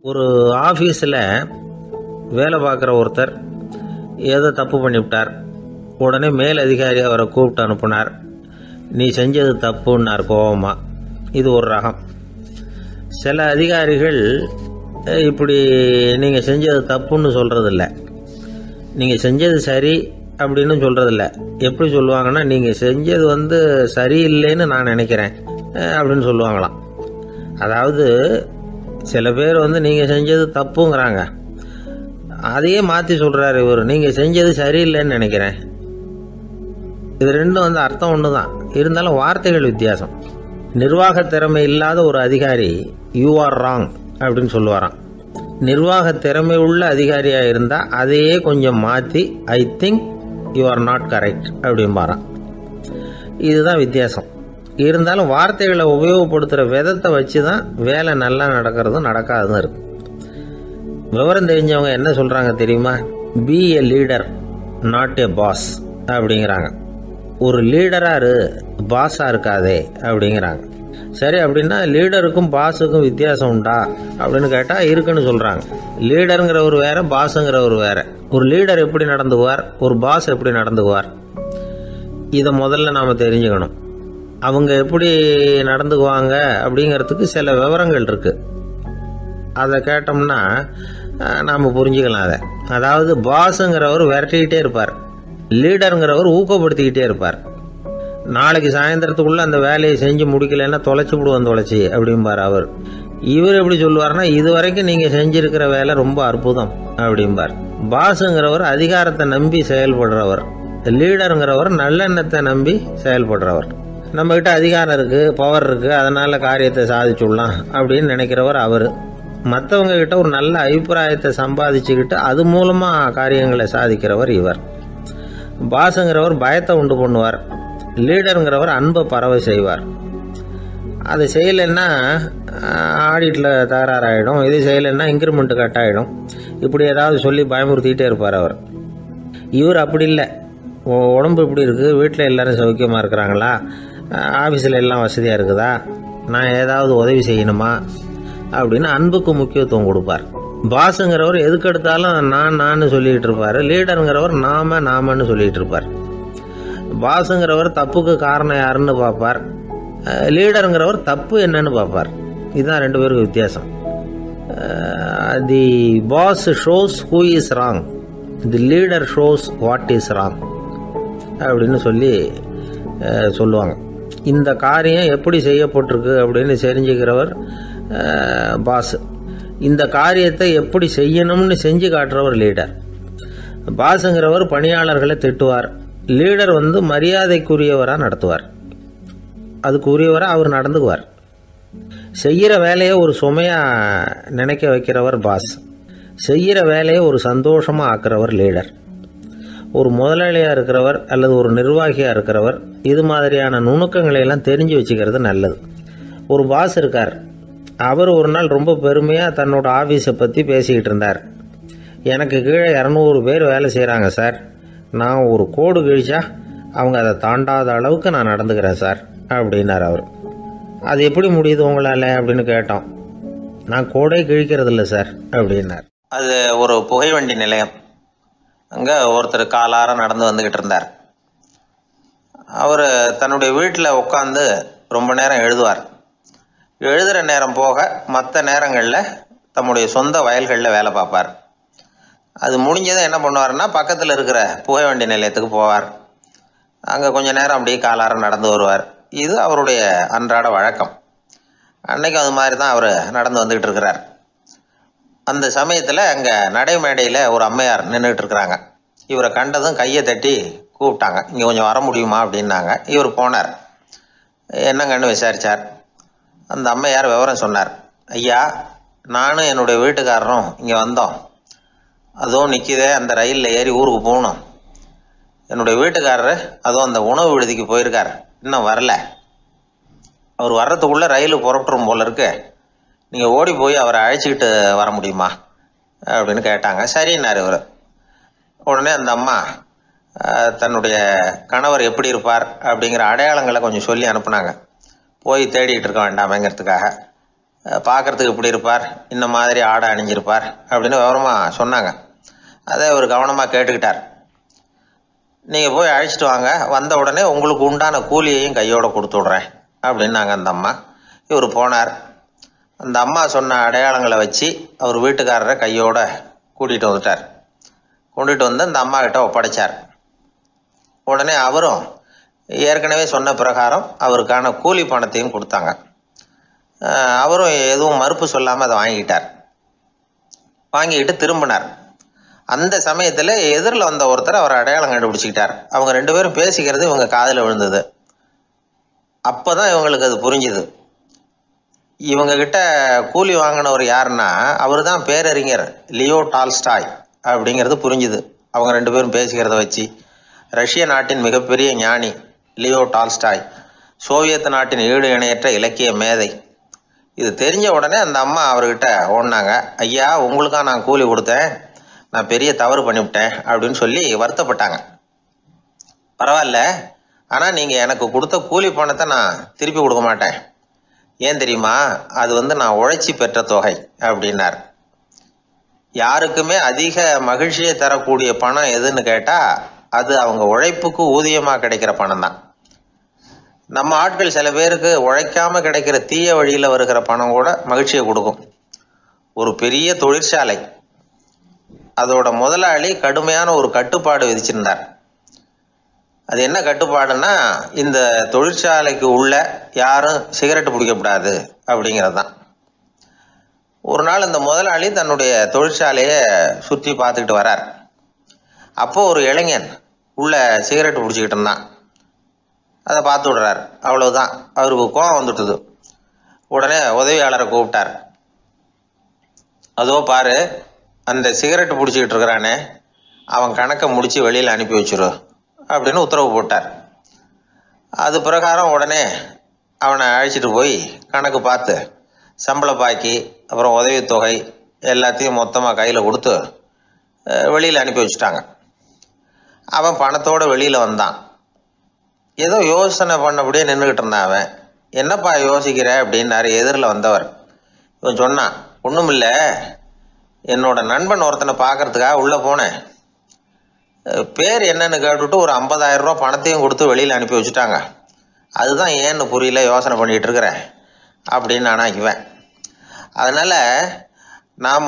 ஒரு ஆஃபீஸில் வேலை பார்க்குற ஒருத்தர் ஏதோ தப்பு பண்ணிவிட்டார். உடனே மேல் அதிகாரி அவரை கூப்பிட்டு அனுப்புனார். நீ செஞ்சது தப்புன்னார் கோபமா. இது ஒரு ரகம். சில அதிகாரிகள் இப்படி நீங்கள் செஞ்சது தப்புன்னு சொல்கிறதில்ல, நீங்கள் செஞ்சது சரி அப்படின்னு சொல்கிறதில்ல. எப்படி சொல்லுவாங்கன்னா, நீங்கள் செஞ்சது சரியில்லைன்னு நான் நினைக்கிறேன் அப்படின்னு சொல்லுவாங்களாம். அதாவது சில பேர் நீங்கள் செஞ்சது தப்புங்கிறாங்க, அதையே மாற்றி சொல்கிறாரு இவர், நீங்கள் செஞ்சது சரியில்லைன்னு நினைக்கிறேன். இது ரெண்டும் அர்த்தம் ஒன்று தான், இருந்தாலும் வார்த்தைகள் வித்தியாசம். நிர்வாக திறமை இல்லாத ஒரு அதிகாரி யூ ஆர் ராங் அப்படின்னு சொல்லுவாராம். நிர்வாக திறமை உள்ள அதிகாரியாக இருந்தால் அதையே கொஞ்சம் மாற்றி I think you are not correct அப்படிம்பாராம். இதுதான் வித்தியாசம். இருந்தாலும் வார்த்தைகளை உபயோகப்படுத்துகிற விதத்தை வச்சு தான் வேலை நல்லா நடக்கிறதும் நடக்காததும் இருக்கு. விவரம் தெரிஞ்சவங்க என்ன சொல்கிறாங்க தெரியுமா? Be a leader not a boss அப்படிங்கிறாங்க. ஒரு லீடராக பாஸாக இருக்காதே அப்படிங்கிறாங்க. சரி, அப்படின்னா லீடருக்கும் பாஸுக்கும் வித்தியாசம் உண்டா அப்படின்னு கேட்டால் இருக்குன்னு சொல்கிறாங்க. லீடருங்கிறவர் வேற, பாஸுங்கிறவர் வேற. ஒரு லீடர் எப்படி நடந்துக்குவார், ஒரு பாஸ் எப்படி நடந்துக்குவார், இதை முதல்ல நாம் தெரிஞ்சுக்கணும். அவங்க எப்படி நடந்துக்குவாங்க அப்படிங்கிறதுக்கு சில விவரங்கள் இருக்குது. அதை கேட்டோம்னா நாம் புரிஞ்சுக்கலாம் அதை. அதாவது பாஸுங்கிறவர் விரட்டிக்கிட்டே இருப்பார், லீடருங்கிறவர் ஊக்கப்படுத்திக்கிட்டே இருப்பார். நாளைக்கு சாயந்தரத்துக்குள்ளே அந்த வேலையை செஞ்சு முடிக்கலைன்னா தொலைச்சி விடுவோம் தொலைச்சி அப்படிம்பார் அவர். இவர் எப்படி சொல்லுவார்னா, இது வரைக்கும் நீங்கள் செஞ்சுருக்கிற வேலை ரொம்ப அற்புதம் அப்படிம்பார். பாஸுங்கிறவர் அதிகாரத்தை நம்பி செயல்படுறவர், லீடருங்கிறவர் நல்லெண்ணத்தை நம்பி செயல்படுறவர். நம்மகிட்ட அதிகாரம் இருக்குது, பவர் இருக்குது, அதனால் காரியத்தை சாதிச்சுடலாம் அப்படின்னு நினைக்கிறவர் அவர். மற்றவங்க கிட்ட ஒரு நல்ல அபிப்பிராயத்தை சம்பாதிச்சுக்கிட்டு அது மூலமாக காரியங்களை சாதிக்கிறவர் இவர். பாஸுங்கிறவர் பயத்தை உண்டு பண்ணுவார், லீடருங்கிறவர் அன்பை பரவ செய்வார். அதை செய்யலைன்னா ஆடிட்டில் தகராறாயிடும், இது செய்யலைன்னா இன்க்ரிமெண்ட்டு கட் ஆகிடும், இப்படி ஏதாவது சொல்லி பயமுறுத்திக்கிட்டே இருப்பார் அவர். இவர் அப்படி இல்லை. உடம்பு இப்படி இருக்குது, வீட்டில் எல்லோரும் சௌக்கியமாக இருக்கிறாங்களா, ஆஃபீஸில் எல்லாம் வசதியாக இருக்குதா, நான் ஏதாவது உதவி செய்யணுமா அப்படின்னு அன்புக்கு முக்கியத்துவம் கொடுப்பார். பாஸுங்கிறவர் எதுக்கெடுத்தாலும் நான் சொல்லிகிட்டு இருப்பார், லீடருங்கிறவர் நாமன்னு சொல்லிகிட்டு இருப்பார். பாஸுங்கிறவர் தப்புக்கு காரணம் யாருன்னு பார்ப்பார், லீடருங்கிறவர் தப்பு என்னன்னு பார்ப்பார். இதுதான் ரெண்டு பேருக்கு வித்தியாசம். The boss shows who is wrong, the leader shows what is wrong அப்படின்னு சொல்லுவாங்க. இந்த காரியம் எப்படி செய்யப்பட்டிருக்கு அப்படின்னு தெரிஞ்சுக்கிறவர் பாஸ். இந்த காரியத்தை எப்படி செய்யணும்னு செஞ்சு காட்டுறவர் லீடர். பாஸுங்கிறவர் பணியாளர்களை திட்டுவார், லீடர் மரியாதைக்குரியவராக நடத்துவார், அதுக்குரியவராக அவர் நடந்துக்குவார். செய்கிற வேலையை ஒரு சுமையாக நினைக்க வைக்கிறவர் பாஸ், செய்கிற வேலையை ஒரு சந்தோஷமாக ஆக்குறவர் லீடர். ஒரு முதலாளியாக இருக்கிறவர் அல்லது ஒரு நிர்வாகியாக இருக்கிறவர் இது மாதிரியான நுணுக்கங்களை எல்லாம் தெரிஞ்சு வச்சுக்கிறது நல்லது. ஒரு பாஸ் இருக்கார், அவர் ஒரு நாள் ரொம்ப பெருமையாக தன்னோட ஆஃபீஸை பற்றி பேசிக்கிட்டு இருந்தார். எனக்கு கீழே 200 பேர் வேலை செய்கிறாங்க சார், நான் ஒரு கோடு கிழிச்சா அவங்க அதை தாண்டாத அளவுக்கு நான் நடந்துக்கிறேன் சார் அப்படின்னார் அவர். அது எப்படி முடியுது உங்களால் அப்படின்னு கேட்டோம். நான் கோடே கிழிக்கிறதில்ல சார் அப்படின்னார். அது ஒரு புகைவண்டி நிலையம். அங்கே ஒருத்தர் காலார நடந்து வந்துக்கிட்டு இருந்தார். அவர் தன்னுடைய வீட்டில் உட்காந்து ரொம்ப நேரம் எழுதுவார். எழுதுகிற நேரம் போக மற்ற நேரங்களில் தம்முடைய சொந்த வயல்களில் வேலை பார்ப்பார். அது முடிஞ்சதை என்ன பண்ணுவார்னா, பக்கத்தில் இருக்கிற புகைவண்டி நிலையத்துக்கு போவார். அங்கே கொஞ்சம் நேரம் அப்படியே காலார நடந்து வருவார். இது அவருடைய அன்றாட வழக்கம். அன்னைக்கு அது மாதிரி தான் அவர் நடந்து வந்துக்கிட்டு இருக்கிறார். அந்த சமயத்தில் அங்கே நடைமேடையில் ஒரு அம்மையார் நின்றுட்டு இருக்கிறாங்க. இவரை கண்டதும் கையை தட்டி கூப்பிட்டாங்க, இங்கே கொஞ்சம் வர முடியுமா அப்படின்னாங்க. இவர் போனார். என்னங்கன்னு விசாரித்தார். அந்த அம்மையார் விவரம் சொன்னார். ஐயா, நானும் என்னுடைய வீட்டுக்காரரும் இங்கே வந்தோம், அதுவும் நிற்கிதே அந்த ரயிலில் ஏறி ஊருக்கு போகணும். என்னுடைய வீட்டுக்காரரு அதுவும் அந்த உணவு விடுதிக்கு போயிருக்கார், இன்னும் வரல. அவர் வர்றதுக்குள்ளே ரயில் புறப்பட்டுரும் போல இருக்கு, நீங்கள் ஓடி போய் அவரை அழைச்சிக்கிட்டு வர முடியுமா அப்படின்னு கேட்டாங்க. சரின்னார் இவர். உடனே அந்த அம்மா தன்னுடைய கணவர் எப்படி இருப்பார் அப்படிங்கிற அடையாளங்களை கொஞ்சம் சொல்லி அனுப்புனாங்க. போய் தேடிக்கிட்டு இருக்க வேண்டாமேங்கிறதுக்காக. பார்க்குறதுக்கு இப்படி இருப்பார், இந்த மாதிரி ஆடை அணிஞ்சிருப்பார் அப்படின்னு விவரமாக சொன்னாங்க. அதை அவர் கவனமாக கேட்டுக்கிட்டார். நீங்கள் போய் அழைச்சிட்டு வாங்க, வந்த உடனே உங்களுக்கு உண்டான கூலியையும் கையோடு கொடுத்து விட்றேன் அப்படின்னாங்க அந்த அம்மா. இவர் போனார். அந்த அம்மா சொன்ன அடையாளங்களை வச்சு அவர் வீட்டுக்காரரை கையோடு கூட்டிகிட்டு வந்துட்டார். கொண்டுட்டு வந்து அந்த அம்மா கிட்ட ஒப்படைச்சார். உடனே அவரும் ஏற்கனவே சொன்ன பிரகாரம் அவருக்கான கூலி பணத்தையும் கொடுத்தாங்க. அவரும் எதுவும் மறுப்பு சொல்லாமல் அதை வாங்கிக்கிட்டார். வாங்கிக்கிட்டு திரும்பினார். அந்த சமயத்தில் எதிரில் வந்த ஒருத்தர் அவர் அடையாளம் கண்டுபிடிச்சிக்கிட்டார். அவங்க 2 பேரும் பேசிக்கிறது இவங்க காதில் விழுந்தது. அப்போ தான் இவங்களுக்கு அது புரிஞ்சுது. இவங்ககிட்ட கூலி வாங்கினவர் யாருன்னா அவர் தான் பேரறிஞர் லியோ டால்ஸ்டாய் அப்படிங்கிறது புரிஞ்சுது. அவங்க 2 பேரும் பேசிக்கிறத வச்சு ரஷ்ய நாட்டின் மிகப்பெரிய ஞானி லியோ டால்ஸ்டாய், சோவியத் நாட்டின் ஈடு இணையற்ற இலக்கிய மேதை. இது தெரிஞ்ச உடனே அந்த அம்மா அவர்கிட்ட ஓடினாங்க. ஐயா, உங்களுக்காக நான் கூலி கொடுத்தேன், நான் பெரிய தவறு பண்ணிவிட்டேன் அப்படின்னு சொல்லி வருத்தப்பட்டாங்க. பரவாயில்ல, ஆனால் நீங்கள் எனக்கு கொடுத்த கூலி பணத்தை நான் திருப்பி கொடுக்க மாட்டேன். ஏன் தெரியுமா? அது நான் உழைச்சி பெற்ற தொகை அப்படின்னார். யாருக்குமே அதிக மகிழ்ச்சியை தரக்கூடிய பணம் எதுன்னு கேட்டால் அது அவங்க உழைப்புக்கு ஊதியமாக கிடைக்கிற பணம் தான். நம்ம ஆட்கள் சில பேருக்கு உழைக்காமல் கிடைக்கிற தீய வழியில் வருகிற பணம் கூட மகிழ்ச்சியை கொடுக்கும். ஒரு பெரிய தொழிற்சாலை, அதோட முதலாளி கடுமையான ஒரு கட்டுப்பாடு விதிச்சிருந்தார். அது என்ன கட்டுப்பாடுன்னா, இந்த தொழிற்சாலைக்கு உள்ள யாரும் சிகரெட்டு பிடிக்கக்கூடாது அப்படிங்கிறது தான். ஒரு நாள் இந்த முதலாளி தன்னுடைய தொழிற்சாலையை சுற்றி பார்த்துக்கிட்டு வரார். அப்போ ஒரு இளைஞன் உள்ள சிகரெட்டு பிடிச்சிக்கிட்டு இருந்தான். அதை பார்த்து விடுறார். அவ்வளவுதான், அவருக்கு கோபம் வந்துட்டுது. உடனே உதவியாளரை கூப்பிட்டார். அதோ பாரு, அந்த சிகரெட்டு பிடிச்சிக்கிட்டு இருக்கிறானே, அவன் கணக்கை முடித்து வெளியில் அனுப்பி வச்சிரு அப்படின்னு உத்தரவு போட்டார். அது பிரகாரம் உடனே அவனை அழைச்சிட்டு போய் கணக்கு பார்த்து சம்பள பாக்கி அப்புறம் உதவித்தொகை எல்லாத்தையும் மொத்தமாக கையில் கொடுத்து வெளியில் அனுப்பி வச்சுட்டாங்க. அவன் பணத்தோடு வெளியில் வந்தான். ஏதோ யோசனை பண்ணபடியே நின்றுக்கிட்டு இருந்தான். அவன் என்னப்பா யோசிக்கிற அப்படின்னாரு எதிரில் வந்தவர். இவன் சொன்னான், ஒன்றும் இல்லை, என்னோட நண்பன் ஒருத்தனை பார்க்கறதுக்காக உள்ளே போனேன். பேர் என்னன்னு கேட்டுவிட்டு ஒரு 50,000 ரூபா பணத்தையும் கொடுத்து வெளியில் அனுப்பி வச்சுட்டாங்க. அதுதான் ஏன்னு புரியல, யோசனை பண்ணிகிட்டு இருக்கிறேன் அப்படின்னு நானாக்குவேன். அதனால் நாம்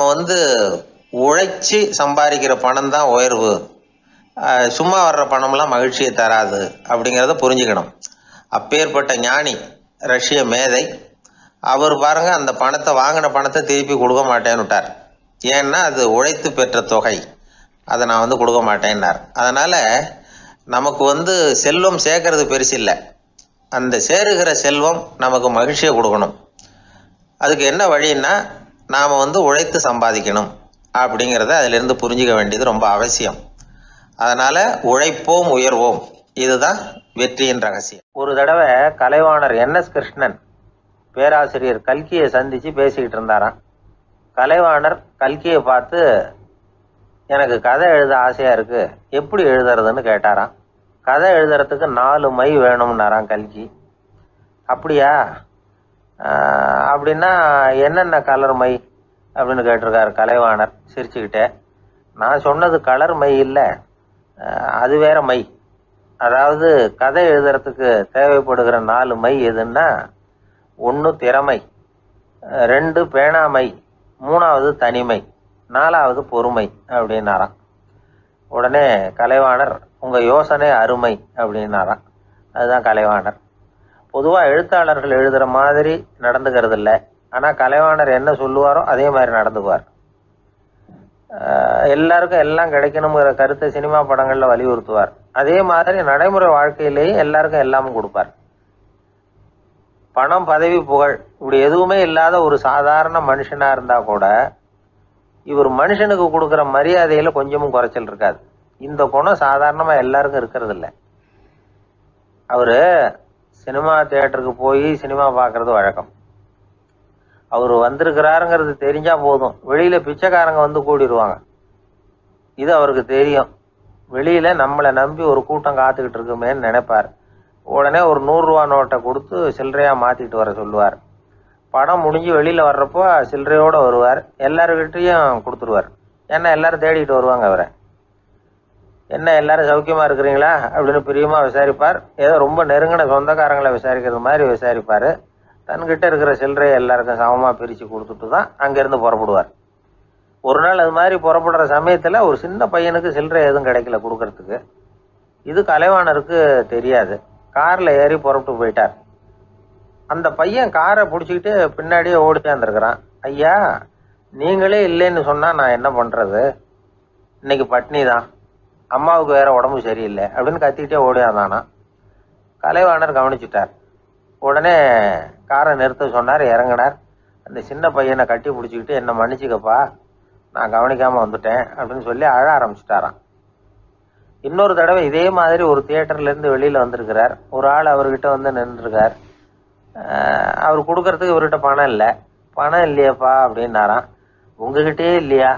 உழைச்சி சம்பாதிக்கிற பணம் தான் உயர்வு, சும்மா வர்ற பணம்லாம் மகிழ்ச்சியை தராது அப்படிங்கிறத புரிஞ்சுக்கணும். அப்பேற்பட்ட ஞானி ரஷ்ய மேதை அவர் பாருங்க, அந்த பணத்தை வாங்கின பணத்தை திருப்பி கொடுக்க மாட்டேன்னு விட்டார். ஏன்னா அது உழைத்து பெற்ற தொகை, அதை நான் கொடுக்க மாட்டேன்னார். அதனால் நமக்கு செல்வம் சேர்க்கறது பெருசு இல்லை, அந்த சேருகிற செல்வம் நமக்கு மகிழ்ச்சியை கொடுக்கணும். அதுக்கு என்ன வழின்னா, நாம் உழைத்து சம்பாதிக்கணும் அப்படிங்கிறத அதிலிருந்து புரிஞ்சிக்க வேண்டியது ரொம்ப அவசியம். அதனால் உழைப்போம் உயர்வோம், இதுதான் வெற்றியின் ரகசியம். ஒரு தடவை கலைவாணர் NS கிருஷ்ணன் பேராசிரியர் கல்கியை சந்தித்து பேசிக்கிட்டு இருந்தாராம். கலைவாணர் கல்கியை பார்த்து, எனக்கு கதை எழுத ஆசையாக இருக்குது, எப்படி எழுதுறதுன்னு கேட்டாராம். கதை எழுதுறதுக்கு 4 மை வேணும்னாராம் கல்கி. அப்படியா, அப்படின்னா என்னென்ன கலர் மை அப்படின்னு கேட்டிருக்காரு கலைவாணர் சிரிச்சுக்கிட்டே. நான் சொன்னது கலர் மை இல்லை, அது வேற மை. அதாவது கதை எழுதுறதுக்கு தேவைப்படுகிற 4 மை எதுன்னா, 1 திறமை, 2 பேணாமை, 3வது தனிமை, 4வது பொறுமை அப்படின்னாராம். உடனே கலைவாணர், உங்கள் யோசனை அருமை அப்படின்னாராம். அதுதான் கலைவாணர். பொதுவாக எழுத்தாளர்கள் எழுதுகிற மாதிரி நடந்துக்கிறது இல்லை, ஆனால் கலைவாணர் என்ன சொல்லுவாரோ அதே மாதிரி நடந்துக்குவார். எல்லாருக்கும் எல்லாம் கிடைக்கணுங்கிற கருத்தை சினிமா படங்களில் வலியுறுத்துவார். அதே மாதிரி நடைமுறை வாழ்க்கையிலேயே எல்லாருக்கும் எல்லாமும் கொடுப்பார். பணம், பதவி, புகழ் இப்படி எதுவுமே இல்லாத ஒரு சாதாரண மனுஷனாக இருந்தால் கூட இவர் மனுஷனுக்கு கொடுக்குற மரியாதையில் கொஞ்சமும் குறைச்சல் இருக்காது. இந்த குணம் சாதாரணமாக எல்லாருக்கும் இருக்கிறது இல்லை. அவர் சினிமா தியேட்டருக்கு போய் சினிமா பார்க்குறது வழக்கம். அவர் வந்திருக்கிறாருங்கிறது தெரிஞ்சால் போதும், வெளியில் பிச்சைக்காரங்க கூடிடுவாங்க. இது அவருக்கு தெரியும். வெளியில் நம்மளை நம்பி ஒரு கூட்டம் காத்துக்கிட்டு இருக்குமேன்னு நினைப்பார். உடனே ஒரு 100 ரூபா நோட்டை கொடுத்து சில்லறையாக மாற்றிட்டு வர சொல்லுவார். படம் முடிஞ்சு வெளியில் வர்றப்போ சில்லறையோடு வருவார். எல்லாருக்கிட்டையும் கொடுத்துருவார். ஏன்னா எல்லாரும் தேடிட்டு வருவாங்க அவரை. என்ன எல்லாரும் சௌக்கியமாக இருக்கிறீங்களா அப்படின்னு பிரியமாக விசாரிப்பார். ஏதோ ரொம்ப நெருங்கின சொந்தக்காரங்களை விசாரிக்கிறது மாதிரி விசாரிப்பார். தன்கிட்ட இருக்கிற சில்லறையை எல்லாருக்கும் சமமாக பிரித்து கொடுத்துட்டு தான் அங்கேருந்து புறப்படுவார். ஒரு நாள் அது மாதிரி புறப்படுற சமயத்தில் ஒரு சின்ன பையனுக்கு சில்லறை எதுவும் கிடைக்கல கொடுக்கறதுக்கு. இது கலைவாணருக்கு தெரியாது. காரில் ஏறி புறப்பட்டு போயிட்டார். அந்த பையன் காரை பிடிச்சிக்கிட்டு பின்னாடியே ஓடிச்சாந்துருக்கிறான். ஐயா, நீங்களே இல்லைன்னு சொன்னால் நான் என்ன பண்ணுறது? இன்னைக்கு பட்னி தான், அம்மாவுக்கு வேற உடம்பு சரியில்லை அப்படின்னு கத்திக்கிட்டே ஓடியாந்தானா. கலைவாணர் கவனிச்சுட்டார். உடனே காரை நிறுத்த சொன்னார். இறங்கினார். அந்த சின்ன பையனை கட்டி பிடிச்சிக்கிட்டு என்னை மன்னிச்சுக்கப்பா, நான் கவனிக்காமல் வந்துட்டேன் அப்படின்னு சொல்லி அழ ஆரம்பிச்சிட்டாராம். இன்னொரு தடவை இதே மாதிரி ஒரு தியேட்டர்லேருந்து வெளியில் வந்திருக்கிறார். ஒரு ஆள் அவர்கிட்ட வந்து நின்றுருக்கார். அவர் கொடுக்கறதுக்கு இவர்கிட்ட பணம் இல்லை. பணம் இல்லையாப்பா அப்படின்னாராம். உங்ககிட்டே இல்லையா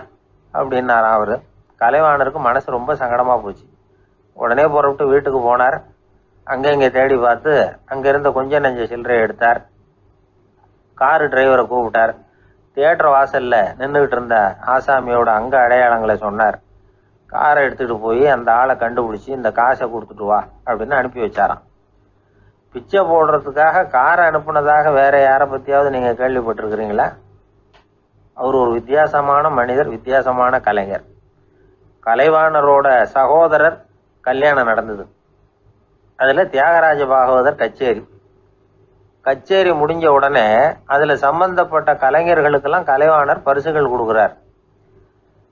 அப்படின்னாராம் அவர். கலைவாணருக்கு மனசு ரொம்ப சங்கடமாக போச்சு. உடனே புறப்பட்டு வீட்டுக்கு போனார். அங்கே இங்கே தேடி பார்த்து அங்கே இருந்த கொஞ்சம் நெஞ்ச சில்லறையை எடுத்தார். காரு டிரைவரை கூப்பிட்டார். தியேட்டர் வாசலில் நின்றுக்கிட்டு இருந்த ஆசாமியோட அங்க அடையாளங்களை சொன்னார். காரை எடுத்துகிட்டு போய் அந்த ஆளை கண்டுபிடிச்சி இந்த காசை கொடுத்துட்டு வா அப்படின்னு அனுப்பி வச்சாராம். பிச்சை போடுறதுக்காக காரை அனுப்புனதாக வேற யாரை பற்றியாவது நீங்கள் கேள்விப்பட்டிருக்கிறீங்களா? அவர் ஒரு வித்தியாசமான மனிதர், வித்தியாசமான கலைஞர். கலைவாணரோட சகோதரர் கல்யாணம் நடந்தது. அதில் தியாகராஜ பாகவதர் கச்சேரி முடிஞ்ச உடனே அதில் சம்பந்தப்பட்ட கலைஞர்களுக்கெல்லாம் கலைவாணர் பரிசுகள் கொடுக்குறார்.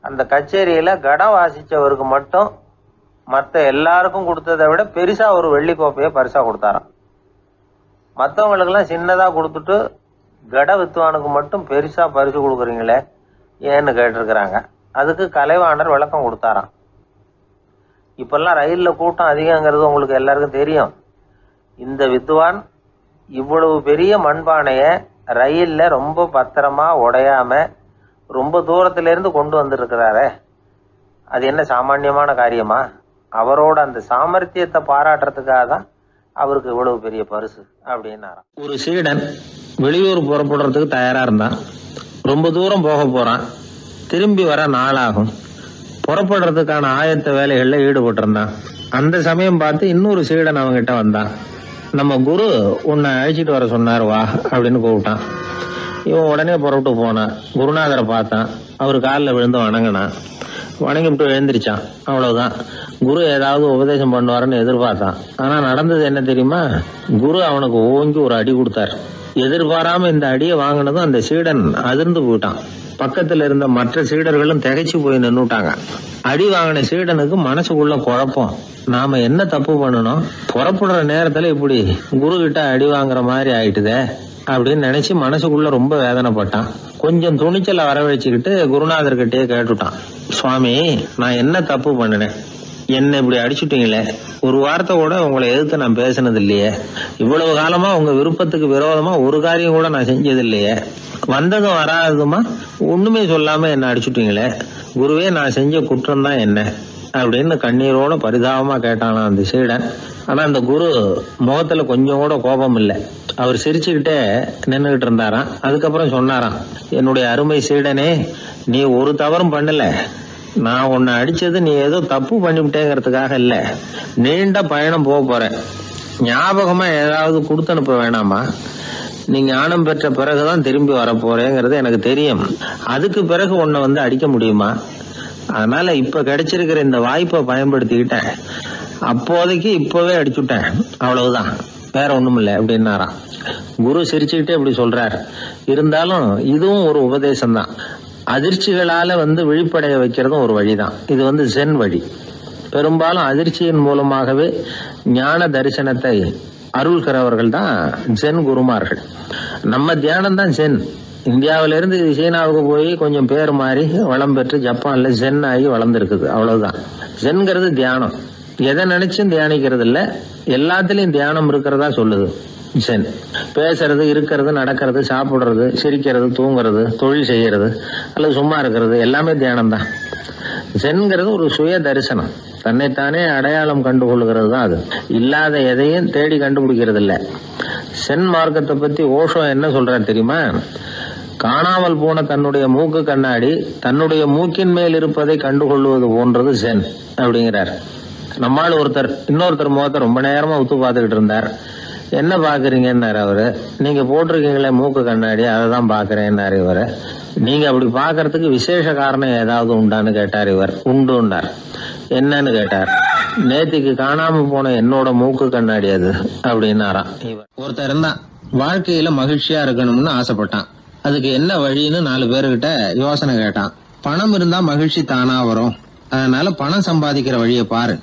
அந்த கச்சேரியில் கடம் வாசித்தவருக்கு மட்டும் மற்ற எல்லாருக்கும் கொடுத்ததை விட பெருசாக ஒரு வெள்ளி கோப்பையை பரிசாக கொடுத்தாராம். மற்றவங்களுக்கெல்லாம் சின்னதாக கொடுத்துட்டு கட வித்துவானுக்கு மட்டும் பெருசாக பரிசு கொடுக்குறீங்களே ஏன்னு கேட்டிருக்கிறாங்க. அதுக்கு கலைவாணர் விளக்கம் கொடுத்தாராம். இப்பெல்லாம் ரயிலில் கூட்டம் அதிகங்கிறது உங்களுக்கு எல்லாருக்கும் தெரியும். இந்த வித்வான் இவ்வளவு பெரிய மண்பானையை ரயிலில் ரொம்ப பத்திரமா உடையாம ரொம்ப தூரத்திலேருந்து கொண்டு வந்திருக்கிறாரே, அது என்ன சாமானியமான காரியமா? அவரோட அந்த சாமர்த்தியத்தை பாராட்டுறதுக்காக தான் அவருக்கு இவ்வளவு பெரிய பரிசு அப்படின்னாராம். ஒரு சீடன் வெளியூர் புறப்படுறதுக்கு தயாரா இருந்தான். ரொம்ப தூரம் போக போறான். திரும்பி வர நாளாகும். புறப்படுறதுக்கான ஆயத்த வேலைகளில் ஈடுபட்டிருந்தான். அந்த சமயம் பார்த்து இன்னொரு சீடன் அவங்ககிட்ட வந்தான். நம்ம குரு உன்னை அழைச்சிட்டு வர சொன்னார், வா அப்படின்னு கூப்பிட்டான். இவன் உடனே புறப்பட்டு போனான். குருநாதரை பார்த்தான். அவர் காலில் விழுந்து வணங்கினான். வணங்கிவிட்டு எழுந்திரிச்சான். அவ்வளவுதான். குரு ஏதாவது உபதேசம் பண்ணுவாருன்னு எதிர்பார்த்தான். ஆனா நடந்தது என்ன தெரியுமா? குரு அவனுக்கு ஓங்கி ஒரு அடி கொடுத்தார். எதிர்பாராம இந்த அடியை வாங்கினதும் அந்த சீடன் அதிர்ந்து போயிட்டான். பக்கத்துல இருந்த மற்ற சீடர்களும் திகைச்சு போய் நின்னுட்டாங்க. அடி வாங்கின சீடனுக்கு மனசுக்குள்ள குழப்பம். நாம என்ன தப்பு பண்ணணும்? புறப்படுற நேரத்துல இப்படி குரு கிட்ட அடி வாங்குற மாதிரி ஆயிட்டுதே அப்படின்னு நினைச்சு மனசுக்குள்ள ரொம்ப வேதனைப்பட்டான். கொஞ்சம் துணிச்சலை வரவழைச்சுக்கிட்டு குருநாதர்கிட்டயே கேட்டுட்டான். சுவாமி, நான் என்ன தப்பு பண்ணினேன்? என்ன இப்படி அடிச்சுட்டீங்களே? ஒரு வார்த்தை கூட உங்களை எதிர்த்து நான் பேசினது இல்லையே. இவ்வளவு காலமா உங்க விருப்பத்துக்கு விரோதமா ஒரு காரியம் கூட நான் செஞ்சது இல்லையே. வந்ததும் வராததுமா ஒண்ணுமே சொல்லாம என்ன அடிச்சுட்டீங்களே. குருவே, நான் செஞ்ச குற்றம் தான் என்ன அப்படின்னு கண்ணீரோட பரிதாபமா கேட்டானா அந்த சீடன். ஆனா அந்த குரு முகத்துல கொஞ்சம் கூட கோபம் இல்லை. அவர் சிரிச்சுக்கிட்டே நின்றுகிட்டு இருந்தாராம். அதுக்கப்புறம் சொன்னாராம், என்னுடைய அருமை சீடனே, நீ ஒரு தவறும் பண்ணல. நான் உன்னை அடிச்சது நீ ஏதோ தப்பு பண்ணிவிட்டேங்கிறதுக்காக இல்ல. நீண்ட பயணம் போக போறேன். ஞாபகமா ஏதாவது கொடுத்து அனுப்ப வேணாமா? நீ ஞானம் பெற்ற பிறகுதான் திரும்பி வர போறேங்கிறது எனக்கு தெரியும். அதுக்கு பிறகு உன்னை வந்து அடிக்க முடியுமா? அதனால இப்ப கிடைச்சிருக்கிற இந்த வாய்ப்பை பயன்படுத்திக்கிட்டேன். அப்போதைக்கு இப்பவே அடிச்சுட்டேன், அவ்வளவுதான், வேற ஒண்ணும் இல்லை அப்படின்னாராம். குரு சிரிச்சுக்கிட்டே இப்படி சொல்றார். இருந்தாலும் இதுவும் ஒரு உபதேசம் தான். அதிர்ச்சிகளால விழிப்படைய வைக்கிறதும் ஒரு வழிதான். இது ஜென் வழி. பெரும்பாலும் அதிர்ச்சியின் மூலமாகவே ஞான தரிசனத்தை அருள்கிறவர்கள் தான் ஜென் குருமார்கள். நம்ம தியானம் தான் ஜென். இந்தியாவிலிருந்து சீனாவுக்கு போய் கொஞ்சம் பேர் மாறி வளம் பெற்று ஜப்பான்ல ஜென் ஆகி வளர்ந்துருக்குது, அவ்வளவுதான். ஜென்கிறது தியானம். எதை நினைச்சும் தியானிக்கிறது இல்ல, எல்லாத்திலையும் தியானம் இருக்கிறதா சொல்லுது ஜென். பேசுறது, இருக்கிறது, நடக்கிறது, சாப்பிடுறது, சிரிக்கிறது, தூங்குறது, தொழில் செய்யறது அல்லது சும்மா இருக்கிறது எல்லாமே தியானம் தான். ஜென்கிறது ஒரு சுய தரிசனம். தன்னைத்தானே அடையாளம் கண்டுகொள்கிறது தான் அது. இல்லாத எதையும் தேடி கண்டுபிடிக்கிறது இல்லை. சென் மார்க்கத்தை பத்தி ஓஷோ என்ன சொல்றாரு தெரியுமா? காணாமல் போன தன்னுடைய மூக்கு கண்ணாடி தன்னுடைய மூக்கின் மேல் இருப்பதை கண்டுகொள்வது போன்றது சென் அப்படிங்கிறார். நம்மால் இன்னொருத்தர் முகத்தை ரொம்ப நேரமா உத்து பார்த்துக்கிட்டு இருந்தார். என்ன பாக்குறீங்கன்னாரு அவரு. நீங்க போட்டிருக்கீங்களே மூக்கு கண்ணாடி, அதை தான் பாக்குறேன்னாரு இவரு. நீங்க அப்படி பாக்குறதுக்கு விசேஷ காரணம் ஏதாவது உண்டான்னு கேட்டார் இவர். உண்டுன்னார். என்னன்னு கேட்டார். நேத்திக்கு காணாம போன என்னோட மூக்கு கண்ணாடி அது அப்படின்னாராம் இவர். ஒருத்தர் இருந்தான், வாழ்க்கையில மகிழ்ச்சியா இருக்கணும்னு ஆசைப்பட்டான். அதுக்கு என்ன வழின்னு 4 பேருகிட்ட யோசனை கேட்டான். பணம் இருந்தா மகிழ்ச்சி தானா வரும், அதனால பணம் சம்பாதிக்கிற வழியை பாரு,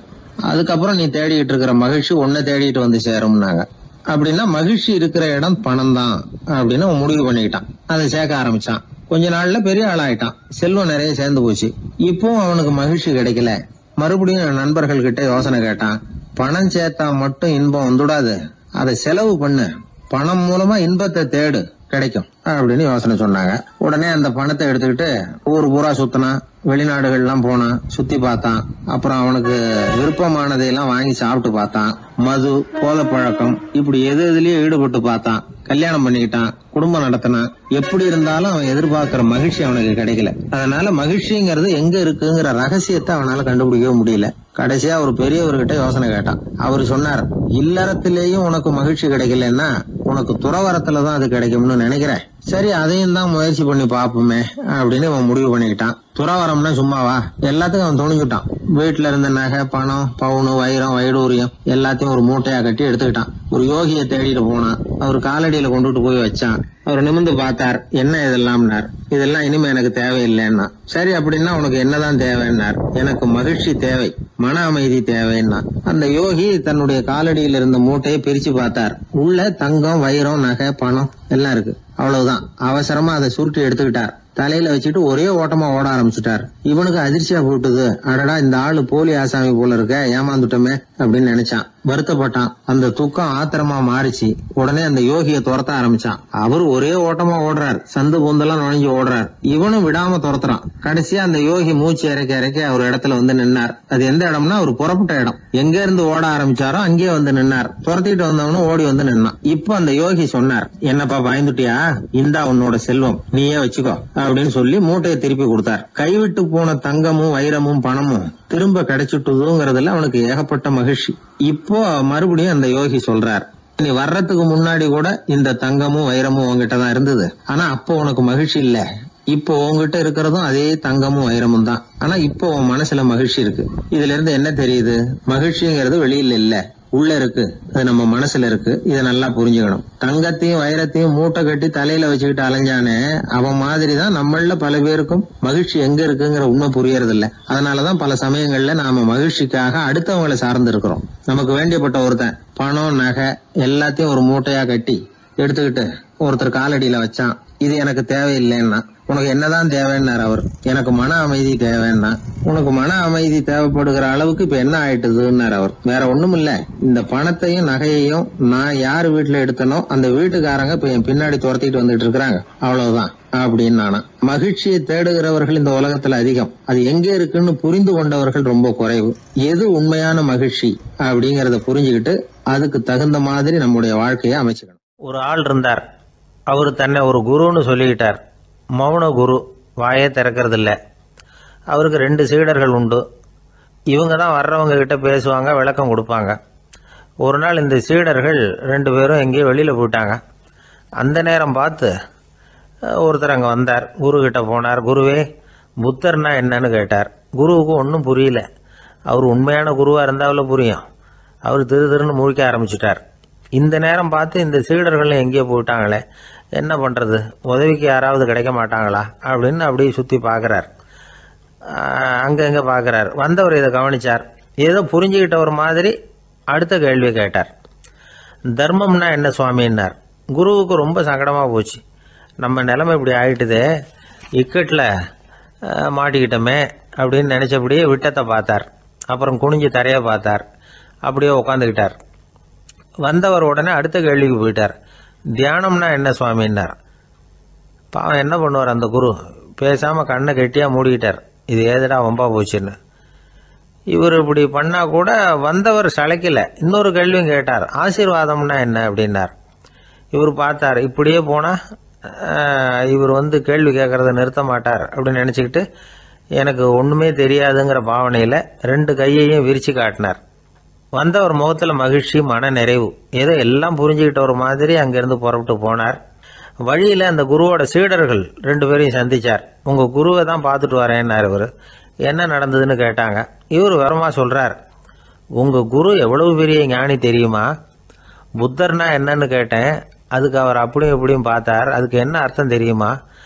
அதுக்கப்புறம் நீ தேடிட்டு இருக்கிற மகிழ்ச்சி உன்னை தேடிட்டு வந்து சேரும்னாங்க. அப்படின்னா மகிழ்ச்சி இருக்கிற இடம் பணம் தான் அப்படின்னு அவன் முடிவு பண்ணிக்கிட்டான். அதை சேர்க்க ஆரம்பிச்சான். கொஞ்ச நாள்ல பெரிய ஆளாயிட்டான். செல்வம் நிறைய சேர்ந்து போச்சு. இப்பவும் அவனுக்கு மகிழ்ச்சி கிடைக்கல. மறுபடியும் நண்பர்கள் கிட்ட யோசனை கேட்டான். பணம் சேர்த்தா மட்டும் இன்பம் வந்துடாது, அதை செலவு பண்ணு, பணம் மூலமா இன்பத்தை தேடு, கிடைக்கும் அப்படின்னு யோசனை சொன்னாங்க. உடனே அந்த பணத்தை எடுத்துக்கிட்டு ஊர் பூரா சுத்தினான். வெளிநாடுகள்லாம் போனான், சுத்தி பார்த்தான். அப்புறம் அவனுக்கு விருப்பமானதையெல்லாம் வாங்கி சாப்பிட்டு பார்த்தான். மது, போதை பழக்கம், இப்படி எதுலயும் ஈடுபட்டு பார்த்தான். கல்யாணம் பண்ணிக்கிட்டான், குடும்பம் நடத்தினான். எப்படி இருந்தாலும் அவன் எதிர்பார்க்கிற மகிழ்ச்சி அவனுக்கு கிடைக்கல. அதனால மகிழ்ச்சிங்கிறது எங்க இருக்குங்கிற ரகசியத்தை அவனால கண்டுபிடிக்கவே முடியல. கடைசியா ஒரு பெரியவர்கிட்ட யோசனை கேட்டான். அவரு சொன்னார், இல்லறத்திலேயும் உனக்கு மகிழ்ச்சி கிடைக்கலன்னா உனக்கு துறவரத்துலதான் அது கிடைக்கும்னு நினைக்கிறேன். சரி, அதையும் தான் முயற்சி பண்ணி பாப்போமே அப்படின்னு அவன் முடிவு பண்ணிக்கிட்டான். துறவரம்னா சும்மாவா? எல்லாத்துக்கும் அவன் துணிஞ்சுட்டான். வீட்டுல இருந்த நகை, பணம், பவுனு, வைரம், வைடூரியம் எல்லாத்தையும் ஒரு மூட்டையா கட்டி எடுத்துக்கிட்டான். ஒரு யோகியை தேடிட்டு போனான். அவர் காலடியில கொண்டுட்டு போய் வச்சான். அவர் நிமிர்ந்து பார்த்தார். என்ன இதெல்லாம்னார். இதெல்லாம் இனிமே எனக்கு தேவையில்லைன்னா. சரி, அப்படின்னா உனக்கு என்னதான் தேவைன்னார். எனக்கு மகிழ்ச்சி தேவை, மன அமைதி தேவைன்னா. அந்த யோகி தன்னுடைய காலடியில் இருந்த மூட்டையை பிரிச்சு பார்த்தார். உள்ள தங்கம், வைரம், நகை, பணம் எல்லாம் இருக்கு. அவ்வளவுதான். அவசரமா அதை சுருட்டி எடுத்துக்கிட்டார். தலையில வச்சுட்டு ஒரே ஓட்டமா ஓட ஆரம்பிச்சுட்டார். இவனுக்கு அதிர்ச்சியா போட்டுது. அடடா, இந்த ஆளு போலி ஆசாமி போல இருக்க, ஏமாந்துட்டோமே அப்படின்னு நினைச்சான். வருத்தப்பட்டான். அந்த துக்கம் ஆத்திரமா மாறிச்சு. உடனே அந்த யோகியை துரத்த ஆரம்பிச்சான். அவரு ஒரே ஓட்டமா ஓடுறார். சந்து பூந்தெல்லாம் நுழைஞ்சு ஓடுறார். இவனும் விடாம துரத்துறான். கடைசியா அந்த யோகி மூச்சு இறக்க ஒரு இடத்துல வந்து நின்னார். அது எந்த இடம்னா ஒரு புறப்பட்ட இடம். எங்க இருந்து ஓட ஆரம்பிச்சாரோ அங்கேயே வந்து நின்னார். துரத்திட்டு வந்தவனும் ஓடி வந்து நின்னான். இப்ப அந்த யோகி சொன்னார், என்னப்பா பயந்துட்டியா? இந்தா உன்னோட செல்வம், நீயே வச்சுக்கோ அப்படின்னு சொல்லி மூட்டையை திருப்பி கொடுத்தார். கைவிட்டு போன தங்கமும், வைரமும், பணமும் திரும்ப கிடைச்சிட்டுதுங்கிறதுல அவனுக்கு ஏகப்பட்ட மகிழ்ச்சி. இப்போ மறுபடியும் அந்த யோகி சொல்றார், நீ வர்றதுக்கு முன்னாடி கூட இந்த தங்கமும் வைரமும் உங்ககிட்டதான் இருந்தது. ஆனா அப்போ உனக்கு மகிழ்ச்சி இல்ல. இப்போ உங்ககிட்ட இருக்கிறதும் அதே தங்கமும் வைரமும் தான். ஆனா இப்போ உன் மனசுல மகிழ்ச்சி இருக்கு. இதுல இருந்து என்ன தெரியுது? மகிழ்ச்சிங்கிறது வெளியில இல்ல, உள்ள இருக்கு. அது நம்ம மனசுல இருக்கு. இதை நல்லா புரிஞ்சுக்கணும். தங்கத்தையும் வைரத்தையும் மூட்டை கட்டி தலையில வச்சுக்கிட்டு அலைஞ்சானே, அவன் மாதிரிதான் நம்மள பல பேருக்கும் மகிழ்ச்சி எங்க இருக்குங்கிற உண்மை புரியறது இல்ல. அதனாலதான் பல சமயங்கள்ல நாம மகிழ்ச்சிக்காக அடுத்தவங்களை சார்ந்து இருக்கிறோம். நமக்கு வேண்டியப்பட்ட ஒருத்தன் பணம், நகை எல்லாத்தையும் ஒரு மூட்டையா கட்டி எடுத்துக்கிட்டு ஒருத்தர் காலடியில வச்சான். இது எனக்கு தேவையில்லைன்னா. உனக்கு என்னதான் தேவைன்னார் அவர். எனக்கு மன அமைதி தேவைன்னா. உனக்கு மன அமைதி தேவைப்படுகிற அளவுக்கு இப்ப என்ன ஆயிட்டுதுன்னார் அவர். வேற ஒண்ணும் இல்ல, இந்த பணத்தையும் நகையையும் நான் யாரு வீட்டுல எடுத்தனோ அந்த வீட்டுக்காரங்க இப்ப என் பின்னாடி துரத்திட்டு வந்துட்டு இருக்கிறாங்க, அவ்வளவுதான் அப்படின்னு நானா. மகிழ்ச்சியை தேடுகிறவர்கள் இந்த உலகத்துல அதிகம். அது எங்க இருக்குன்னு புரிந்து கொண்டவர்கள் ரொம்ப குறைவு. எது உண்மையான மகிழ்ச்சி அப்படிங்கறத புரிஞ்சுக்கிட்டு அதுக்கு தகுந்த மாதிரி நம்முடைய வாழ்க்கையை அமைச்சுக்கணும். ஒரு ஆள் இருந்தார். அவரு தன்னை ஒரு குருன்னு சொல்லிக்கிட்டார். மௌன குரு, வாயே திறக்கிறது இல்லை. அவருக்கு 2 சீடர்கள் உண்டு. இவங்க தான் வர்றவங்க கிட்ட பேசுவாங்க, விளக்கம் கொடுப்பாங்க. ஒரு நாள் இந்த சீடர்கள் 2 பேரும் எங்கேயோ வெளியில் போயிட்டாங்க. அந்த நேரம் பார்த்து ஒருத்தர் அங்கே வந்தார். குரு கிட்ட போனார். குருவே, புத்தர்னா என்னன்னு கேட்டார். குருவுக்கு ஒன்றும் புரியல. அவர் உண்மையான குருவாக இருந்தாவில் புரியும். அவர் திருன்னு முழிக்க ஆரம்பிச்சுட்டார். இந்த நேரம் பார்த்து இந்த சீடர்கள் எங்கேயோ போயிட்டாங்களே, என்ன பண்ணுறது, உதவிக்கு யாராவது கிடைக்க மாட்டாங்களா அப்படின்னு அப்படியே சுற்றி பார்க்குறார். அங்கங்கே பார்க்குறார். வந்தவர் இதை கவனிச்சார். ஏதோ புரிஞ்சுக்கிட்ட ஒரு மாதிரி அடுத்த கேள்வி கேட்டார். தர்மம்னா என்ன சுவாமின்னார். குருவுக்கு ரொம்ப சங்கடமாக போச்சு. நம்ம நிலைமை இப்படி ஆகிட்டுதே, இக்கட்டில் மாட்டிக்கிட்டோமே அப்படின்னு நினச்சபடியே விட்டத்தை பார்த்தார். அப்புறம் குனிஞ்சு தரையை பார்த்தார். அப்படியே உட்காந்துக்கிட்டார். வந்தவர் உடனே அடுத்த கேள்விக்கு போயிட்டார். தியானம்னா என்ன சுவாமின்னார். பாவம் என்ன பண்ணுவார் அந்த குரு, பேசாமல் கண்ணை கெட்டியாக மூடிக்கிட்டார். இது ஏதடா வம்பா போச்சுன்னு. இவர் இப்படி பண்ணா கூட வந்தவர் சளைக்கல. இன்னொரு கேள்வியும் கேட்டார். ஆசீர்வாதம்னா என்ன அப்படின்னார். இவர் பார்த்தார், இப்படியே போனால் இவர் கேள்வி கேட்குறத நிறுத்த மாட்டார் அப்படின்னு நினச்சிக்கிட்டு எனக்கு ஒன்றுமே தெரியாதுங்கிற பாவனையில் 2 கையையும் விரித்து காட்டினார். வந்தவர் முகத்தில் மகிழ்ச்சி, மன நிறைவு, ஏதோ எல்லாம் புரிஞ்சுக்கிட்ட ஒரு மாதிரி அங்கேருந்து புறப்பட்டு போனார். வழியில் அந்த குருவோட சீடர்கள் 2 பேரையும் சந்தித்தார். உங்கள் குருவை தான் பார்த்துட்டு வரேன்னார் இவர். என்ன நடந்ததுன்னு கேட்டாங்க. இவர் விவரமாக சொல்கிறார். உங்கள் குரு எவ்வளவு பெரிய ஞானி தெரியுமா? புத்தர்னா என்னன்னு கேட்டேன். அதுக்கு அவர் அப்படியும் இப்படியும் பார்த்தார். அதுக்கு என்ன அர்த்தம் தெரியுமா?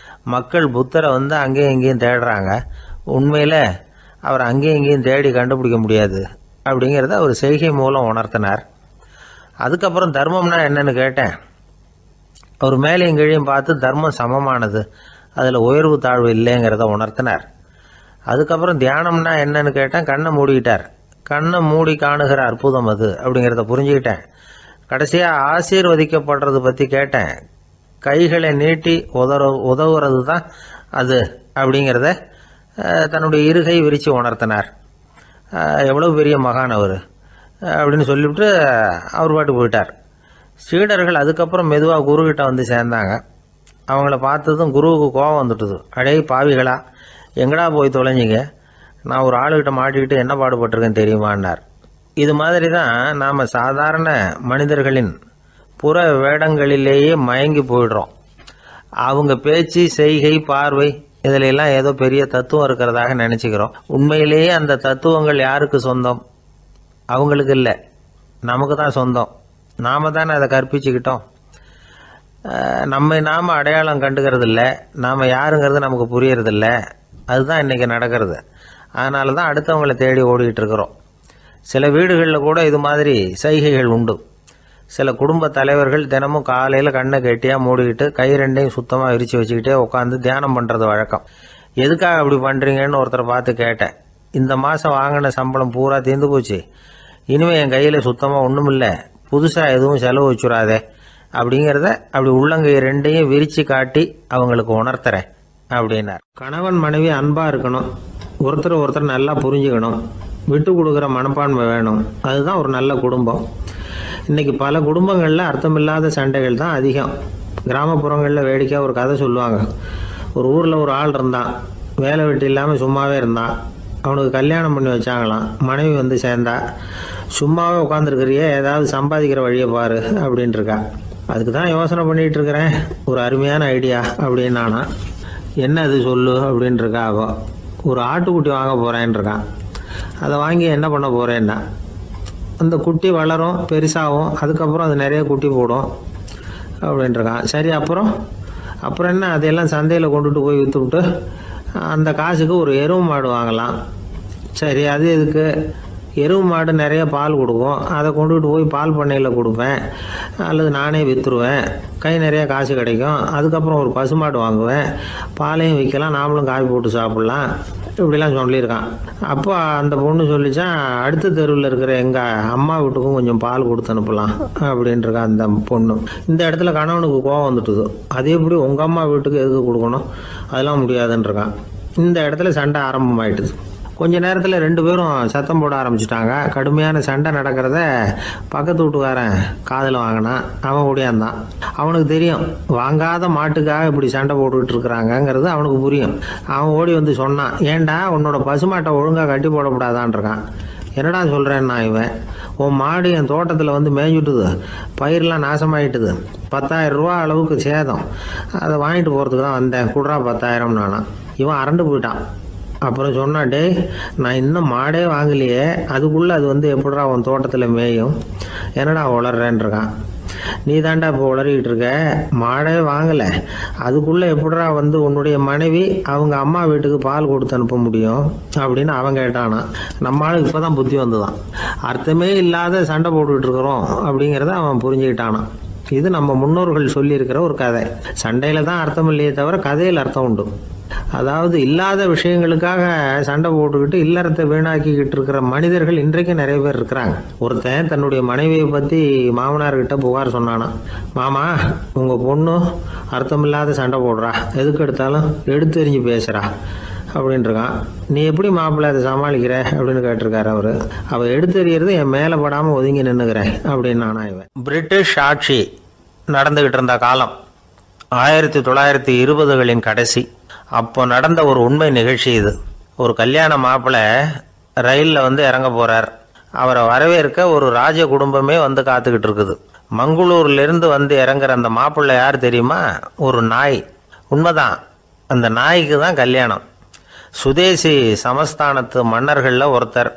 மக்கள் புத்தரை அங்கேயும் இங்கேயும் தேடுறாங்க. உண்மையில் அவர் அங்கேயும் இங்கேயும் தேடி கண்டுபிடிக்க முடியாது அப்படிங்கிறத அவர் செய்கை மூலம் உணர்த்தினார். அதுக்கப்புறம் தர்மம்னா என்னன்னு கேட்டேன். அவர் மேலேயும் கீழையும் பார்த்து தர்மம் சமமானது, அதில் உயர்வு தாழ்வு இல்லைங்கிறத உணர்த்தினார். அதுக்கப்புறம் தியானம்னா என்னன்னு கேட்டேன். கண்ணை மூடிக்கிட்டார். கண்ணை மூடி காணுகிற அற்புதம் அது அப்படிங்கிறத புரிஞ்சுக்கிட்டேன். கடைசியாக ஆசீர்வதிக்கப்படுறது பற்றி கேட்டேன். கைகளை நீட்டி உதவுறது தான் அது அப்படிங்கிறத தன்னுடைய இருகை விரித்து உணர்த்தினார். எவ்வளவு பெரிய மகான் அவர் அப்படின்னு சொல்லிவிட்டு அவர் பாட்டு போயிட்டார். சீடர்கள் அதுக்கப்புறம் மெதுவாக குருக்கிட்ட சேர்ந்தாங்க. அவங்கள பார்த்ததும் குருவுக்கு கோபம் வந்துட்டுது. அடே பாவிகளா, எங்கடா போய் தொலைஞ்சிங்க? நான் ஒரு ஆளுகிட்ட மாட்டிக்கிட்டு என்ன பாடுபட்டிருக்கேன்னு தெரியுமான்னார். இது மாதிரி தான் நாம் சாதாரண மனிதர்களின் புற வேடங்களிலேயே மயங்கி போயிடுறோம். அவங்க பேச்சு, செய்கை, பார்வை இதிலெல்லாம் ஏதோ பெரிய தத்துவம் இருக்கிறதாக நினச்சிக்கிறோம். உண்மையிலேயே அந்த தத்துவங்கள் யாருக்கு சொந்தம்? அவங்களுக்கு இல்லை, நமக்கு தான் சொந்தம். நாம் தானே அதை கற்பிச்சுக்கிட்டோம். நம்மை நாம் அடையாளம் கண்டுக்கிறது இல்லை. நாம் யாருங்கிறது நமக்கு புரியறதில்ல. அதுதான் இன்றைக்கி நடக்கிறது. அதனால தான் அடுத்தவங்களை தேடி ஓடிக்கிட்டு இருக்கிறோம். சில வீடுகளில் கூட இது மாதிரி சைகைகள் உண்டு. சில குடும்ப தலைவர்கள் தினமும் காலையில் கண்ணை கெட்டியாக மூடிக்கிட்டு கை 2ஐயும் சுத்தமாக விரித்து வச்சுக்கிட்டே உட்காந்து தியானம் பண்ணுறது வழக்கம். எதுக்காக அப்படி பண்ணுறீங்கன்னு ஒருத்தரை பார்த்து கேட்டேன். இந்த மாதம் வாங்கின சம்பளம் பூரா தீர்ந்து போச்சு, இனிமேல் என் கையில் சுத்தமாக ஒன்றும் இல்லை, புதுசாக எதுவும் செலவு வச்சுடாதே அப்படிங்கிறத அப்படி உள்ளங்கை 2ஐயும் விரித்து காட்டி அவங்களுக்கு உணர்த்துறேன் அப்படின்னார். கணவன் மனைவி அன்பாக இருக்கணும், ஒருத்தர் நல்லா புரிஞ்சுக்கணும், விட்டு கொடுக்குற மனப்பான்மை வேணும். அதுதான் ஒரு நல்ல குடும்பம். இன்றைக்கி பல குடும்பங்களில் அர்த்தமில்லாத சண்டைகள் தான் அதிகம். கிராமப்புறங்களில் வேடிக்கையாக ஒரு கதை சொல்லுவாங்க. ஒரு ஊரில் ஒரு ஆள் இருந்தான், வேலை வெட்டி இல்லாமல் சும்மாவே இருந்தான். அவனுக்கு கல்யாணம் பண்ணி வச்சாங்களாம். மனைவி சேர்ந்தா. சும்மாவே உட்காந்துருக்கிறியே, ஏதாவது சம்பாதிக்கிற வழியை பாரு அப்படின்ட்டு இருக்கா. அதுக்கு தான் யோசனை பண்ணிகிட்டு இருக்கிறேன், ஒரு அருமையான ஐடியா அப்படின்னு. நானா என்ன அது சொல்லு அப்படின்ட்டுருக்கா. அவ ஒரு ஆட்டுக்குட்டி வாங்க போகிறேன்னு இருக்கான். அதை வாங்கி என்ன பண்ண போகிறேன்னா, அந்த குட்டி வளரும், பெருசாகும், அதுக்கப்புறம் அது நிறைய குட்டி போடும் அப்படின்ட்டுருக்கான். சரி, அப்புறம் என்ன, அதையெல்லாம் சந்தையில் கொண்டுட்டு போய் விற்றுவிட்டு அந்த காசுக்கு ஒரு எருவு மாடு வாங்கலாம். சரி, அது எதுக்கு? எருவு மாடு நிறைய பால் கொடுக்கும், அதை கொண்டுகிட்டு போய் பால் பண்ணையில் கொடுப்பேன், அல்லது நானே விற்றுருவேன், கை நிறைய காசு கிடைக்கும். அதுக்கப்புறம் ஒரு பசுமாடு வாங்குவேன், பாலையும் விற்கலாம், நாமளும் காய் போட்டு சாப்பிட்லாம், இப்படிலாம் சொல்லியிருக்கான். அப்போ அந்த பொண்ணு சொல்லிச்சான், அடுத்த தெருவில் இருக்கிற எங்கள் அம்மா வீட்டுக்கும் கொஞ்சம் பால் கொடுத்து அனுப்பலாம் அப்படின்ட்டுருக்கான் அந்த பொண்ணு. இந்த இடத்துல கணவனுக்கு கோவம் வந்துட்டுது. அது எப்படி உங்கள் அம்மா வீட்டுக்கு எதுக்கு கொடுக்கணும், அதெல்லாம் முடியாதுன்றிருக்கான். இந்த இடத்துல சண்டை ஆரம்பமாயிட்டுது. கொஞ்ச நேரத்தில் 2 பேரும் சத்தம் போட ஆரம்பிச்சிட்டாங்க. கடுமையான சண்டை நடக்கிறத பக்கத்து வீட்டுக்காரன் காதில் வாங்கினான். அவன் ஓடியாந்தான். அவனுக்கு தெரியும், வாங்காத மாட்டுக்காக இப்படி சண்டை போட்டுக்கிட்டு இருக்கிறாங்கங்கிறது அவனுக்கு புரியும். அவன் ஓடி சொன்னான், ஏண்டா உன்னோட பசுமாட்டை ஒழுங்காக கட்டி போடக்கூடாதான்ருக்கான். என்னடா சொல்கிறேன்னா, இவன் உன் மாடு என் தோட்டத்தில் மேய்ஞ்சுட்டுது, பயிரெலாம் நாசமாயிட்டுது, 10,000 ரூபா அளவுக்கு சேதம், அதை வாங்கிட்டு போகிறதுக்கு தான் வந்தேன், குடுறா 10,000 நானா. இவன் அரண்டு போயிட்டான். அப்புறம் சொன்னான், டே நான் இன்னும் மாடே வாங்கலையே, அதுக்குள்ளே அது எப்படிடா உன் தோட்டத்தில் மேயும், என்னடா உளறேன்ருக்கான். நீ தாண்டா இப்போ உளறிக்கிட்டு இருக்க, மாடே வாங்கலை, அதுக்குள்ளே எப்படிடா உன்னுடைய மனைவி அவங்க அம்மா வீட்டுக்கு பால் கொடுத்து அனுப்ப முடியும் அப்படின்னு அவன் கேட்டானா. நம்ம ஆளுக்கு இப்போ தான் புத்தி வந்துதான். அர்த்தமே இல்லாத சண்டை போட்டுக்கிட்டு இருக்கிறோம் அப்படிங்கிறத அவன் புரிஞ்சுக்கிட்டானான். இது நம்ம முன்னோர்கள் சொல்லியிருக்கிற ஒரு கதை. சண்டையில் தான் அர்த்தம் இல்லையே தவிர கதையில் அர்த்தம் உண்டு. அதாவது இல்லாத விஷயங்களுக்காக சண்டை போட்டுக்கிட்டு இல்லறத்தை வீணாக்கிக்கிட்டு இருக்கிற மனிதர்கள் இன்றைக்கு நிறைய பேர் இருக்கிறாங்க. ஒருத்தன் தன்னுடைய மனைவியை பற்றி மாமனார்கிட்ட புகார் சொன்னானா, மாமா உங்கள் பொண்ணு அர்த்தமில்லாத சண்டை போடுறா, எதுக்கு எடுத்தாலும் எடுத்து எறிஞ்சு பேசுகிறா அப்படின்ட்டுருக்கான். நீ எப்படி மாப்பிள்ளை அதை சமாளிக்கிற அப்படின்னு கேட்டிருக்காரு அவர். அவள் எடுத்து எறிகிறது என் மேலே படாமல் ஒதுங்கி நின்றுக்கிறேன் அப்படின்னு நானா. இவன் பிரிட்டிஷ் ஆட்சி நடந்துக்கிட்டு இருந்த காலம் 1920களின் கடைசி. அப்போ நடந்த ஒரு உண்மை நிகழ்ச்சி இது. ஒரு கல்யாண மாப்பிள்ளை ரயிலில் இறங்க போகிறார். அவரை வரவேற்க ஒரு ராஜ குடும்பமே காத்துக்கிட்டு இருக்குது. மங்களூர்லேருந்து இறங்குற அந்த மாப்பிள்ளை யார் தெரியுமா? ஒரு நாய். உண்மைதான், அந்த நாய்க்கு தான் கல்யாணம். சுதேசி சமஸ்தானத்து மன்னர்களில் ஒருத்தர்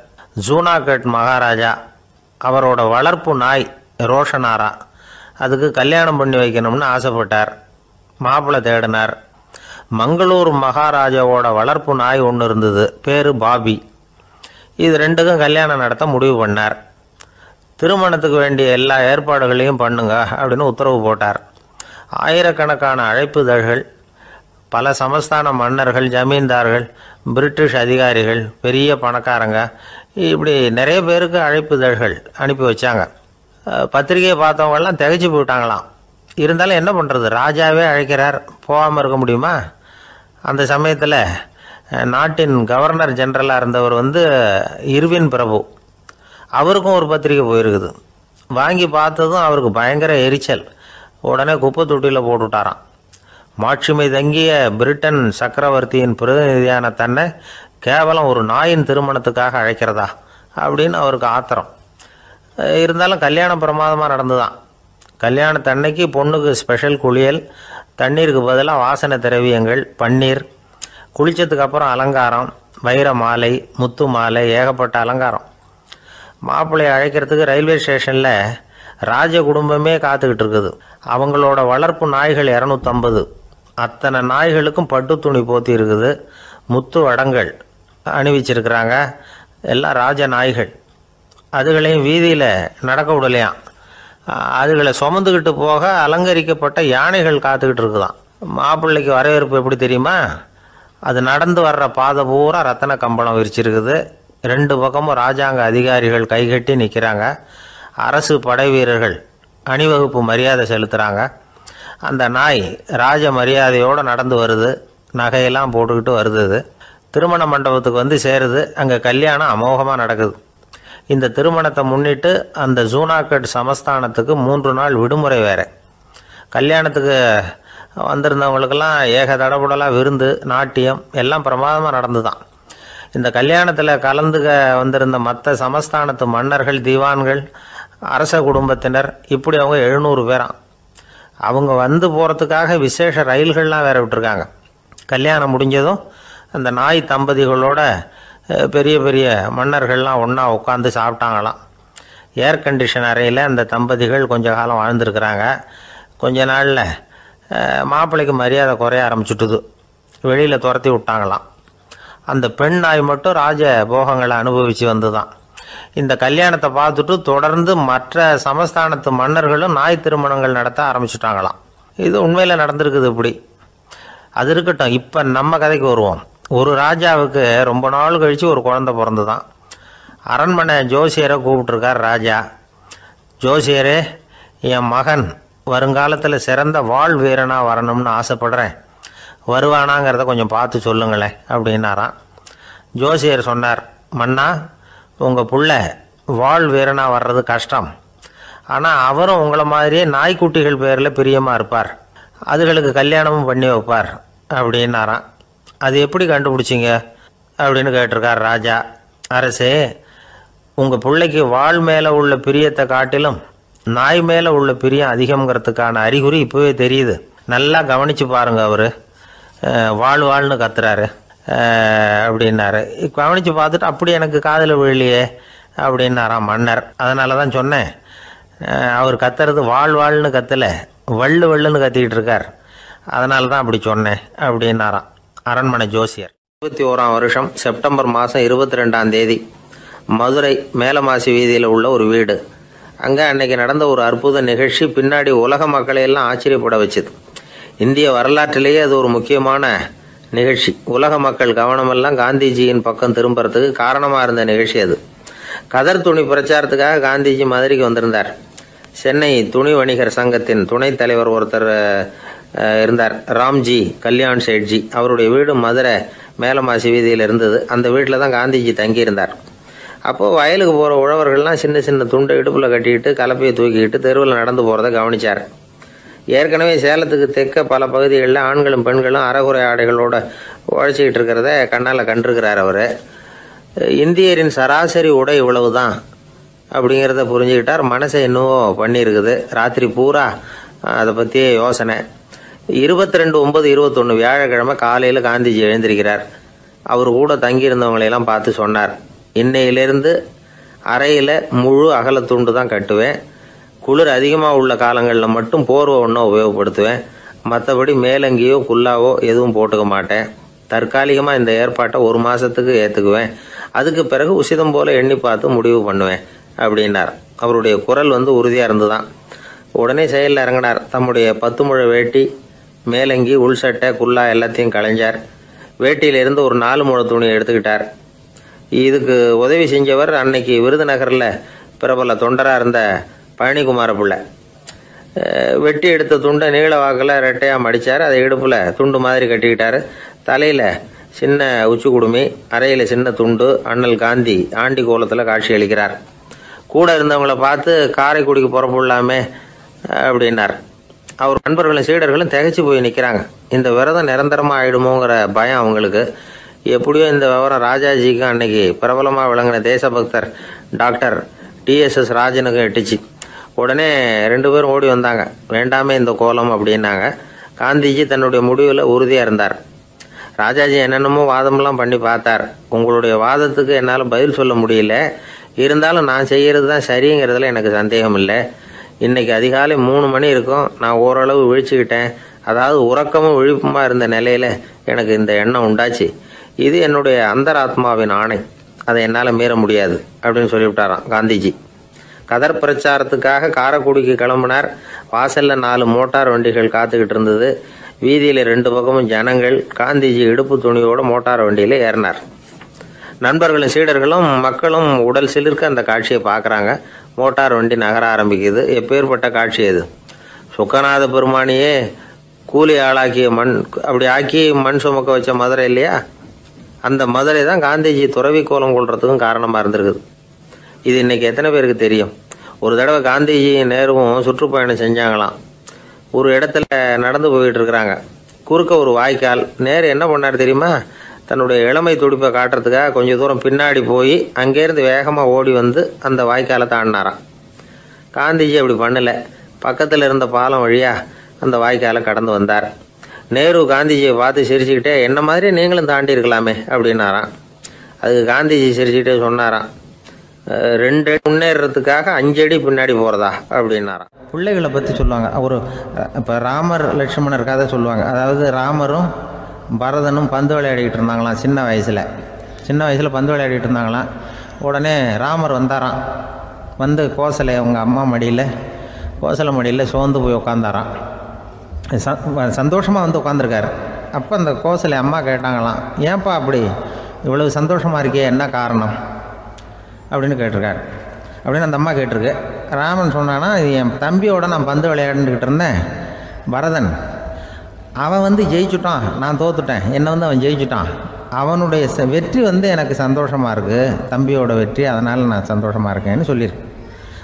ஜூனாகட் மகாராஜா. அவரோட வளர்ப்பு நாய் ரோஷனாரா. அதுக்கு கல்யாணம் பண்ணி வைக்கணும்னு ஆசைப்பட்டார். மாப்பிள்ளை தேடினார். மங்களூர் மகாராஜாவோட வளர்ப்பு நாய் ஒன்று இருந்தது, பேர் பாபி. இது ரெண்டுக்கும் கல்யாணம் நடத்த முடிவு பண்ணார். திருமணத்துக்கு வேண்டிய எல்லா ஏற்பாடுகளையும் பண்ணுங்க அப்படின்னு உத்தரவு போட்டார். ஆயிரக்கணக்கான அழைப்புதழ்கள், பல சமஸ்தான மன்னர்கள், ஜமீன்தார்கள், பிரிட்டிஷ் அதிகாரிகள், பெரிய பணக்காரங்க, இப்படி நிறைய பேருக்கு அழைப்புதழ்கள் அனுப்பி வச்சாங்க. பத்திரிகையை பார்த்தவங்கெல்லாம் திகைச்சு போயிட்டாங்களாம். இருந்தாலும் என்ன பண்ணுறது, ராஜாவே அழைக்கிறார், போகாமல் இருக்க முடியுமா? அந்த சமயத்தில் நாட்டின் கவர்னர் ஜெனரலாக இருந்தவர் இர்வின் பிரபு, அவருக்கும் ஒரு பத்திரிகை போயிருக்குது. வாங்கி பார்த்ததும் அவருக்கு பயங்கர எரிச்சல். உடனே குப்பை தொட்டியில் போட்டுவிட்டாராம். மாட்சிமை தங்கிய பிரிட்டன் சக்கரவர்த்தியின் பிரதிநிதியான தன்னை கேவலம் ஒரு நாயின் திருமணத்துக்காக அழைக்கிறதா அப்படின்னு அவருக்கு ஆத்திரம். இருந்தாலும் கல்யாணம் பிரமாதமாக நடந்துதான். கல்யாணத்தன்னைக்கு பொண்ணுக்கு ஸ்பெஷல் குளியல், தண்ணீருக்கு பதிலாக வாசனை திரவியங்கள், பன்னீர், குளித்ததுக்கு அப்புறம் அலங்காரம், வைர மாலை, முத்து மாலை, ஏகப்பட்ட அலங்காரம். மாப்பிள்ளையை அழைக்கிறதுக்கு ரயில்வே ஸ்டேஷனில் ராஜ குடும்பமே காத்துக்கிட்டு இருக்குது. அவங்களோட வளர்ப்பு நாய்கள் 250. அத்தனை நாய்களுக்கும் பட்டு துணி போத்தி இருக்குது. முத்து வடங்கள் அணிவிச்சிருக்கிறாங்க. எல்லாம் ராஜ நாய்கள். அதுகளையும் வீதியில் நடக்க விடலையாம். அதுகளை சுமந்துக்கிட்டு போக அலங்கரிக்கப்பட்ட யானைகள் காத்துக்கிட்டு இருக்குதான். மாப்பிள்ளைக்கு வரவேற்பு எப்படி தெரியுமா? அது நடந்து வர்ற பாதை பூரா ரத்தன கம்பளம் விரிச்சிருக்குது. 2 பக்கமும் ராஜாங்க அதிகாரிகள் கைகட்டி நிற்கிறாங்க. அரசு படை வீரர்கள் அணிவகுப்பு மரியாதை செலுத்துகிறாங்க. அந்த நாய் ராஜ மரியாதையோடு நடந்து வருது. நகையெல்லாம் போட்டுக்கிட்டு வருது. திருமண மண்டபத்துக்கு சேருது. அங்கே கல்யாணம் அமோகமாக நடக்குது. இந்த திருமணத்தை முன்னிட்டு அந்த ஜூனாகட் சமஸ்தானத்துக்கு 3 நாள் விடுமுறை வேறு. கல்யாணத்துக்கு வந்திருந்தவங்களுக்கெல்லாம் ஏக தடபுடலாக விருந்து, நாட்டியம் எல்லாம் பிரமாதமாக நடந்து தான். இந்த கல்யாணத்தில் கலந்துக்க வந்திருந்த மற்ற சமஸ்தானத்து மன்னர்கள், தீவான்கள், அரச குடும்பத்தினர், இப்படி அவங்க 700 பேராம். அவங்க போகிறதுக்காக விசேஷ ரயில்கள்லாம் வேற விட்டுருக்காங்க. கல்யாணம் முடிஞ்சதும் அந்த நாய் தம்பதிகளோட பெரிய பெரிய மன்னர்கள்லாம் ஒன்றா உட்காந்து சாப்பிட்டாங்களாம். ஏர் கண்டிஷன் அறையில் அந்த தம்பதிகள் கொஞ்ச காலம் வாழ்ந்துருக்கிறாங்க. கொஞ்ச நாளில் மாப்பிள்ளைக்கு மரியாதை குறைய ஆரம்பிச்சுட்டுது. வெளியில் துரத்தி விட்டாங்களாம். அந்த பெண் நாய் மட்டும் ராஜ போகங்களை அனுபவித்து வந்து தான். இந்த கல்யாணத்தை பார்த்துட்டு தொடர்ந்து மற்ற சமஸ்தானத்து மன்னர்களும் நாய் திருமணங்கள் நடத்த ஆரம்பிச்சுட்டாங்களாம். இது உண்மையில் நடந்திருக்குது. இப்படி அது இருக்கட்டும். இப்போ நம்ம கதைக்கு வருவோம். ஒரு ராஜாவுக்கு ரொம்ப நாள் கழித்து ஒரு குழந்தை பிறந்து தான். அரண்மனை ஜோசியரை கூப்பிட்டுருக்கார் ராஜா. ஜோசியரே, என் மகன் வருங்காலத்தில் சிறந்த வாழ் வீரனாக வரணும்னு ஆசைப்படுறேன். வருவானாங்கிறத கொஞ்சம் பார்த்து சொல்லுங்களேன் அப்படின்னாராம். ஜோசியர் சொன்னார், மன்னா, உங்கள் புள்ள வாழ் வீரனாக வர்றது கஷ்டம். ஆனால் அவரும் உங்களை மாதிரியே நாய்க்குட்டிகள் பேரில் பிரியமாக இருப்பார். அதுகளுக்கு கல்யாணமும் பண்ணி வைப்பார் அப்படின்னாராம். அது எப்படி கண்டுபிடிச்சிங்க அப்படின்னு கேட்டிருக்கார் ராஜா. அரசே, உங்கள் பிள்ளைக்கு வாழ் மேலே உள்ள பிரியத்தை காட்டிலும் நாய் மேலே உள்ள பிரியம் அதிகங்கிறதுக்கான அறிகுறி இப்போவே தெரியுது. நல்லா கவனித்து பாருங்க. அவர் வாழ்னு கத்துறாரு அப்படின்னாரு. கவனித்து பார்த்துட்டு அப்படி எனக்கு காதில் விழலையே அப்படின்னாராம் மன்னர். அதனால தான் சொன்னேன், அவர் கத்துறது வாழ்னு கத்தலை, வள்ளுன்னு கத்திக்கிட்டு இருக்கார். அதனால தான் அப்படி சொன்னேன் அப்படின்னாராம் அரண்மனை ஜோசியர். 21ஆம் வருஷம் செப்டம்பர் மாதம் 22ஆம் தேதி மதுரை மேலமாசி வீதியில் உள்ள ஒரு வீடு. அங்கே அன்னைக்கு நடந்த ஒரு அற்புத நிகழ்ச்சி பின்னாடி உலக மக்களையெல்லாம் ஆச்சரியப்பட வச்சுது. இந்திய வரலாற்றிலேயே அது ஒரு முக்கியமான நிகழ்ச்சி. உலக மக்கள் கவனமெல்லாம் காந்திஜியின் பக்கம் திரும்புறதுக்கு காரணமாக இருந்த நிகழ்ச்சி அது. கதர் துணி பிரச்சாரத்துக்காக காந்திஜி மதுரைக்கு வந்திருந்தார். சென்னை துணி வணிகர் சங்கத்தின் துணைத் தலைவர் ஒருத்தர் இருந்தார், ராம்ஜி கல்யாண் சேட்ஜி. அவருடைய வீடு மதுரை மேலமாசி வீதியில் இருந்தது. அந்த வீட்டில் தான் காந்திஜி தங்கியிருந்தார். அப்போது வயலுக்கு போகிற உழவர்கள்லாம் சின்ன சின்ன துண்டை இடுப்பில் கட்டிக்கிட்டு கலப்பையை தூக்கிக்கிட்டு தெருவில் நடந்து போகிறத கவனித்தார். ஏற்கனவே சேலத்துக்கு தெற்க பல பகுதிகளில் ஆண்களும் பெண்களும் அரைகுறை ஆடைகளோடு உழைச்சிக்கிட்டு இருக்கிறத கண்ணால் கண்டிருக்கிறார் அவர். இந்தியரின் சராசரி உடை இவ்வளவு தான் அப்படிங்கிறத புரிஞ்சுக்கிட்டார். மனசை என்னவோ பண்ணியிருக்குது. ராத்திரி பூரா அதை பற்றியே யோசனை. 22/9/21 வியாழக்கிழமை காலையில் காந்திஜி எழுந்திருக்கிறார். அவர் கூட தங்கியிருந்தவங்களையெல்லாம் பார்த்து சொன்னார், இன்னையிலிருந்து அறையில் முழு அகலத்துண்டு தான் கட்டுவேன். குளிர் அதிகமாக உள்ள காலங்களில் மட்டும் போர்வை ஒன்றும் உபயோகப்படுத்துவேன். மற்றபடி மேலங்கியோ குல்லாவோ எதுவும் போட்டுக்க மாட்டேன். தற்காலிகமாக இந்த ஏற்பாட்டை 1 மாதத்துக்கு ஏற்றுக்குவேன். அதுக்கு பிறகு உசிதம் போல எண்ணி பார்த்து முடிவு பண்ணுவேன் அப்படின்னார். அவருடைய குரல் உறுதியாக இருந்துதான். உடனே செயலில் இறங்கினார். தம்முடைய 10 முழ வேட்டி, மேலங்கி, உள் சட்டை, குல்லா எல்லாத்தையும் களைஞ்சார். வேட்டியிலிருந்து ஒரு 4 முழ துணியை எடுத்துக்கிட்டார். இதுக்கு உதவி செஞ்சவர் அன்னைக்கு விருதுநகரில் பிரபல தொண்டராக இருந்த பழனிக்குமார பிள்ளை. வெட்டி எடுத்த துண்டை நீள வாக்கில் ரெட்டையாக மடித்தார். அதை இடுப்பில் துண்டு மாதிரி கட்டிக்கிட்டார். தலையில் சின்ன உச்சி குடுமி, அறையில் சின்ன துண்டு. அண்ணல் காந்தி ஆண்டி கோலத்தில் காட்சி அளிக்கிறார். கூட இருந்தவங்கள பார்த்து காரைக்குடிக்கு புறப்படலாமே அப்படின்னார். அவர் நண்பர்களும் சீடர்களும் திகைச்சு போய் நிற்கிறாங்க. இந்த விரதம் நிரந்தரமாக ஆயிடுமோங்கிற பயம் அவங்களுக்கு. எப்படியோ இந்த விவரம் ராஜாஜிக்கு அன்னைக்கு பிரபலமாக விளங்கின தேசபக்தர் டாக்டர் TSS ராஜனுக்கு எட்டுச்சு. உடனே 2 பேரும் ஓடி வந்தாங்க. வேண்டாமே இந்த கோலம் அப்படின்னாங்க. காந்திஜி தன்னுடைய முடிவில் உறுதியாக இருந்தார். ராஜாஜி என்னென்னமோ வாதமெல்லாம் பண்ணி பார்த்தார். உங்களுடைய வாதத்துக்கு என்னால் பதில் சொல்ல முடியல, இருந்தாலும் நான் செய்கிறது தான் சரிங்கிறதுல எனக்கு சந்தேகம் இல்லை. இன்னைக்கு அதிகாலை 3 மணி இருக்கும். நான் ஓரளவு விழிச்சுக்கிட்டேன். அதாவது உறக்கமும் விழிப்புமா இருந்த நிலையில் எனக்கு இந்த எண்ணம் உண்டாச்சு. இது என்னுடைய அந்தராத்மாவின் ஆணை, அதை என்னால் மீற முடியாது அப்படின்னு சொல்லிவிட்டாராம் காந்திஜி. கதர் பிரச்சாரத்துக்காக காரைக்குடிக்கு கிளம்பினார். வாசலில் 4 மோட்டார் வண்டிகள் காத்துக்கிட்டு இருந்தது. வீதியில் 2 பக்கமும் ஜனங்கள். காந்திஜி இடுப்பு துணியோடு மோட்டார் வண்டியில் ஏறினார். நண்பர்களும் சீடர்களும் மக்களும் உடல் சிலிர்க்க அந்த காட்சியை பார்க்குறாங்க. மோட்டார் வண்டி நகர ஆரம்பிக்குது. எப்பேற்பட்ட காட்சி அது! சுக்கநாத பெருமானியே கூலி ஆளாக்கிய மண், அப்படி ஆக்கி மண் சுமக்க வச்ச மதுரை இல்லையா, அந்த மதுரை தான் காந்திஜி துறவி கோலம் கொள்றதுக்கும் காரணமாக இருந்திருக்குது. இது இன்னைக்கு எத்தனை பேருக்கு தெரியும்? ஒரு தடவை காந்திஜி நேருவும் சுற்றுப்பயணம் செஞ்சாங்களாம். ஒரு இடத்துல நடந்து போயிட்டு இருக்கிறாங்க. குறுக்க ஒரு வாய்க்கால். நேரு என்ன பண்ணார் தெரியுமா? தன்னுடைய இளமை துடிப்பை காட்டுறதுக்காக கொஞ்சம் தூரம் பின்னாடி போய் அங்கேருந்து வேகமாக ஓடி வந்து அந்த வாய்க்காலை தாண்டினாராம். காந்திஜி அப்படி பண்ணலை. பக்கத்தில் இருந்த பாலம் வழியாக அந்த வாய்க்காலை கடந்து வந்தார். நேரு காந்திஜியை பார்த்து சிரிச்சுக்கிட்டே, என்ன மாதிரி நீங்களும் தாண்டி இருக்கலாமே அப்படின்னாராம். அதுக்கு காந்திஜி சிரிச்சுக்கிட்டே சொன்னாராம், 2 அடி முன்னேறதுக்காக 5 அடி பின்னாடி போகிறதா அப்படின்னாராம். பிள்ளைகளை பற்றி சொல்லுவாங்க. இப்போ ராமர் லட்சுமணர் கதை சொல்லுவாங்க. அதாவது ராமரும் பரதனும் பந்து விளையாடிக்கிட்டு இருந்தாங்களாம். சின்ன வயசில் பந்து விளையாடிக்கிட்டு இருந்தாங்களாம். உடனே ராமர் வந்தாராம். வந்து கோசலை அவங்க அம்மா மடியில், கோசலை மடியில் சோர்ந்து போய் உட்காந்தாராம். சந்தோஷமாக வந்து உட்காந்துருக்காரு. அப்போ அந்த கோசலை அம்மா கேட்டாங்களாம், ஏன்ப்பா அப்படி இவ்வளவு சந்தோஷமாக இருக்கே, என்ன காரணம் அப்படின்னு கேட்டிருக்காரு. அப்படின்னு அந்த அம்மா கேட்டிருக்கு. ராமன் சொன்னான்னா, என் தம்பியோட நான் பந்து விளையாண்டுக்கிட்டு இருந்தேன். பரதன் அவன் ஜெயிச்சுட்டான், நான் தோத்துட்டேன். என்னை அவன் ஜெயிச்சுட்டான். அவனுடைய வெற்றி எனக்கு சந்தோஷமாக இருக்குது, தம்பியோட வெற்றி, அதனால் நான் சந்தோஷமாக இருக்கேன்னு சொல்லியிருக்கு.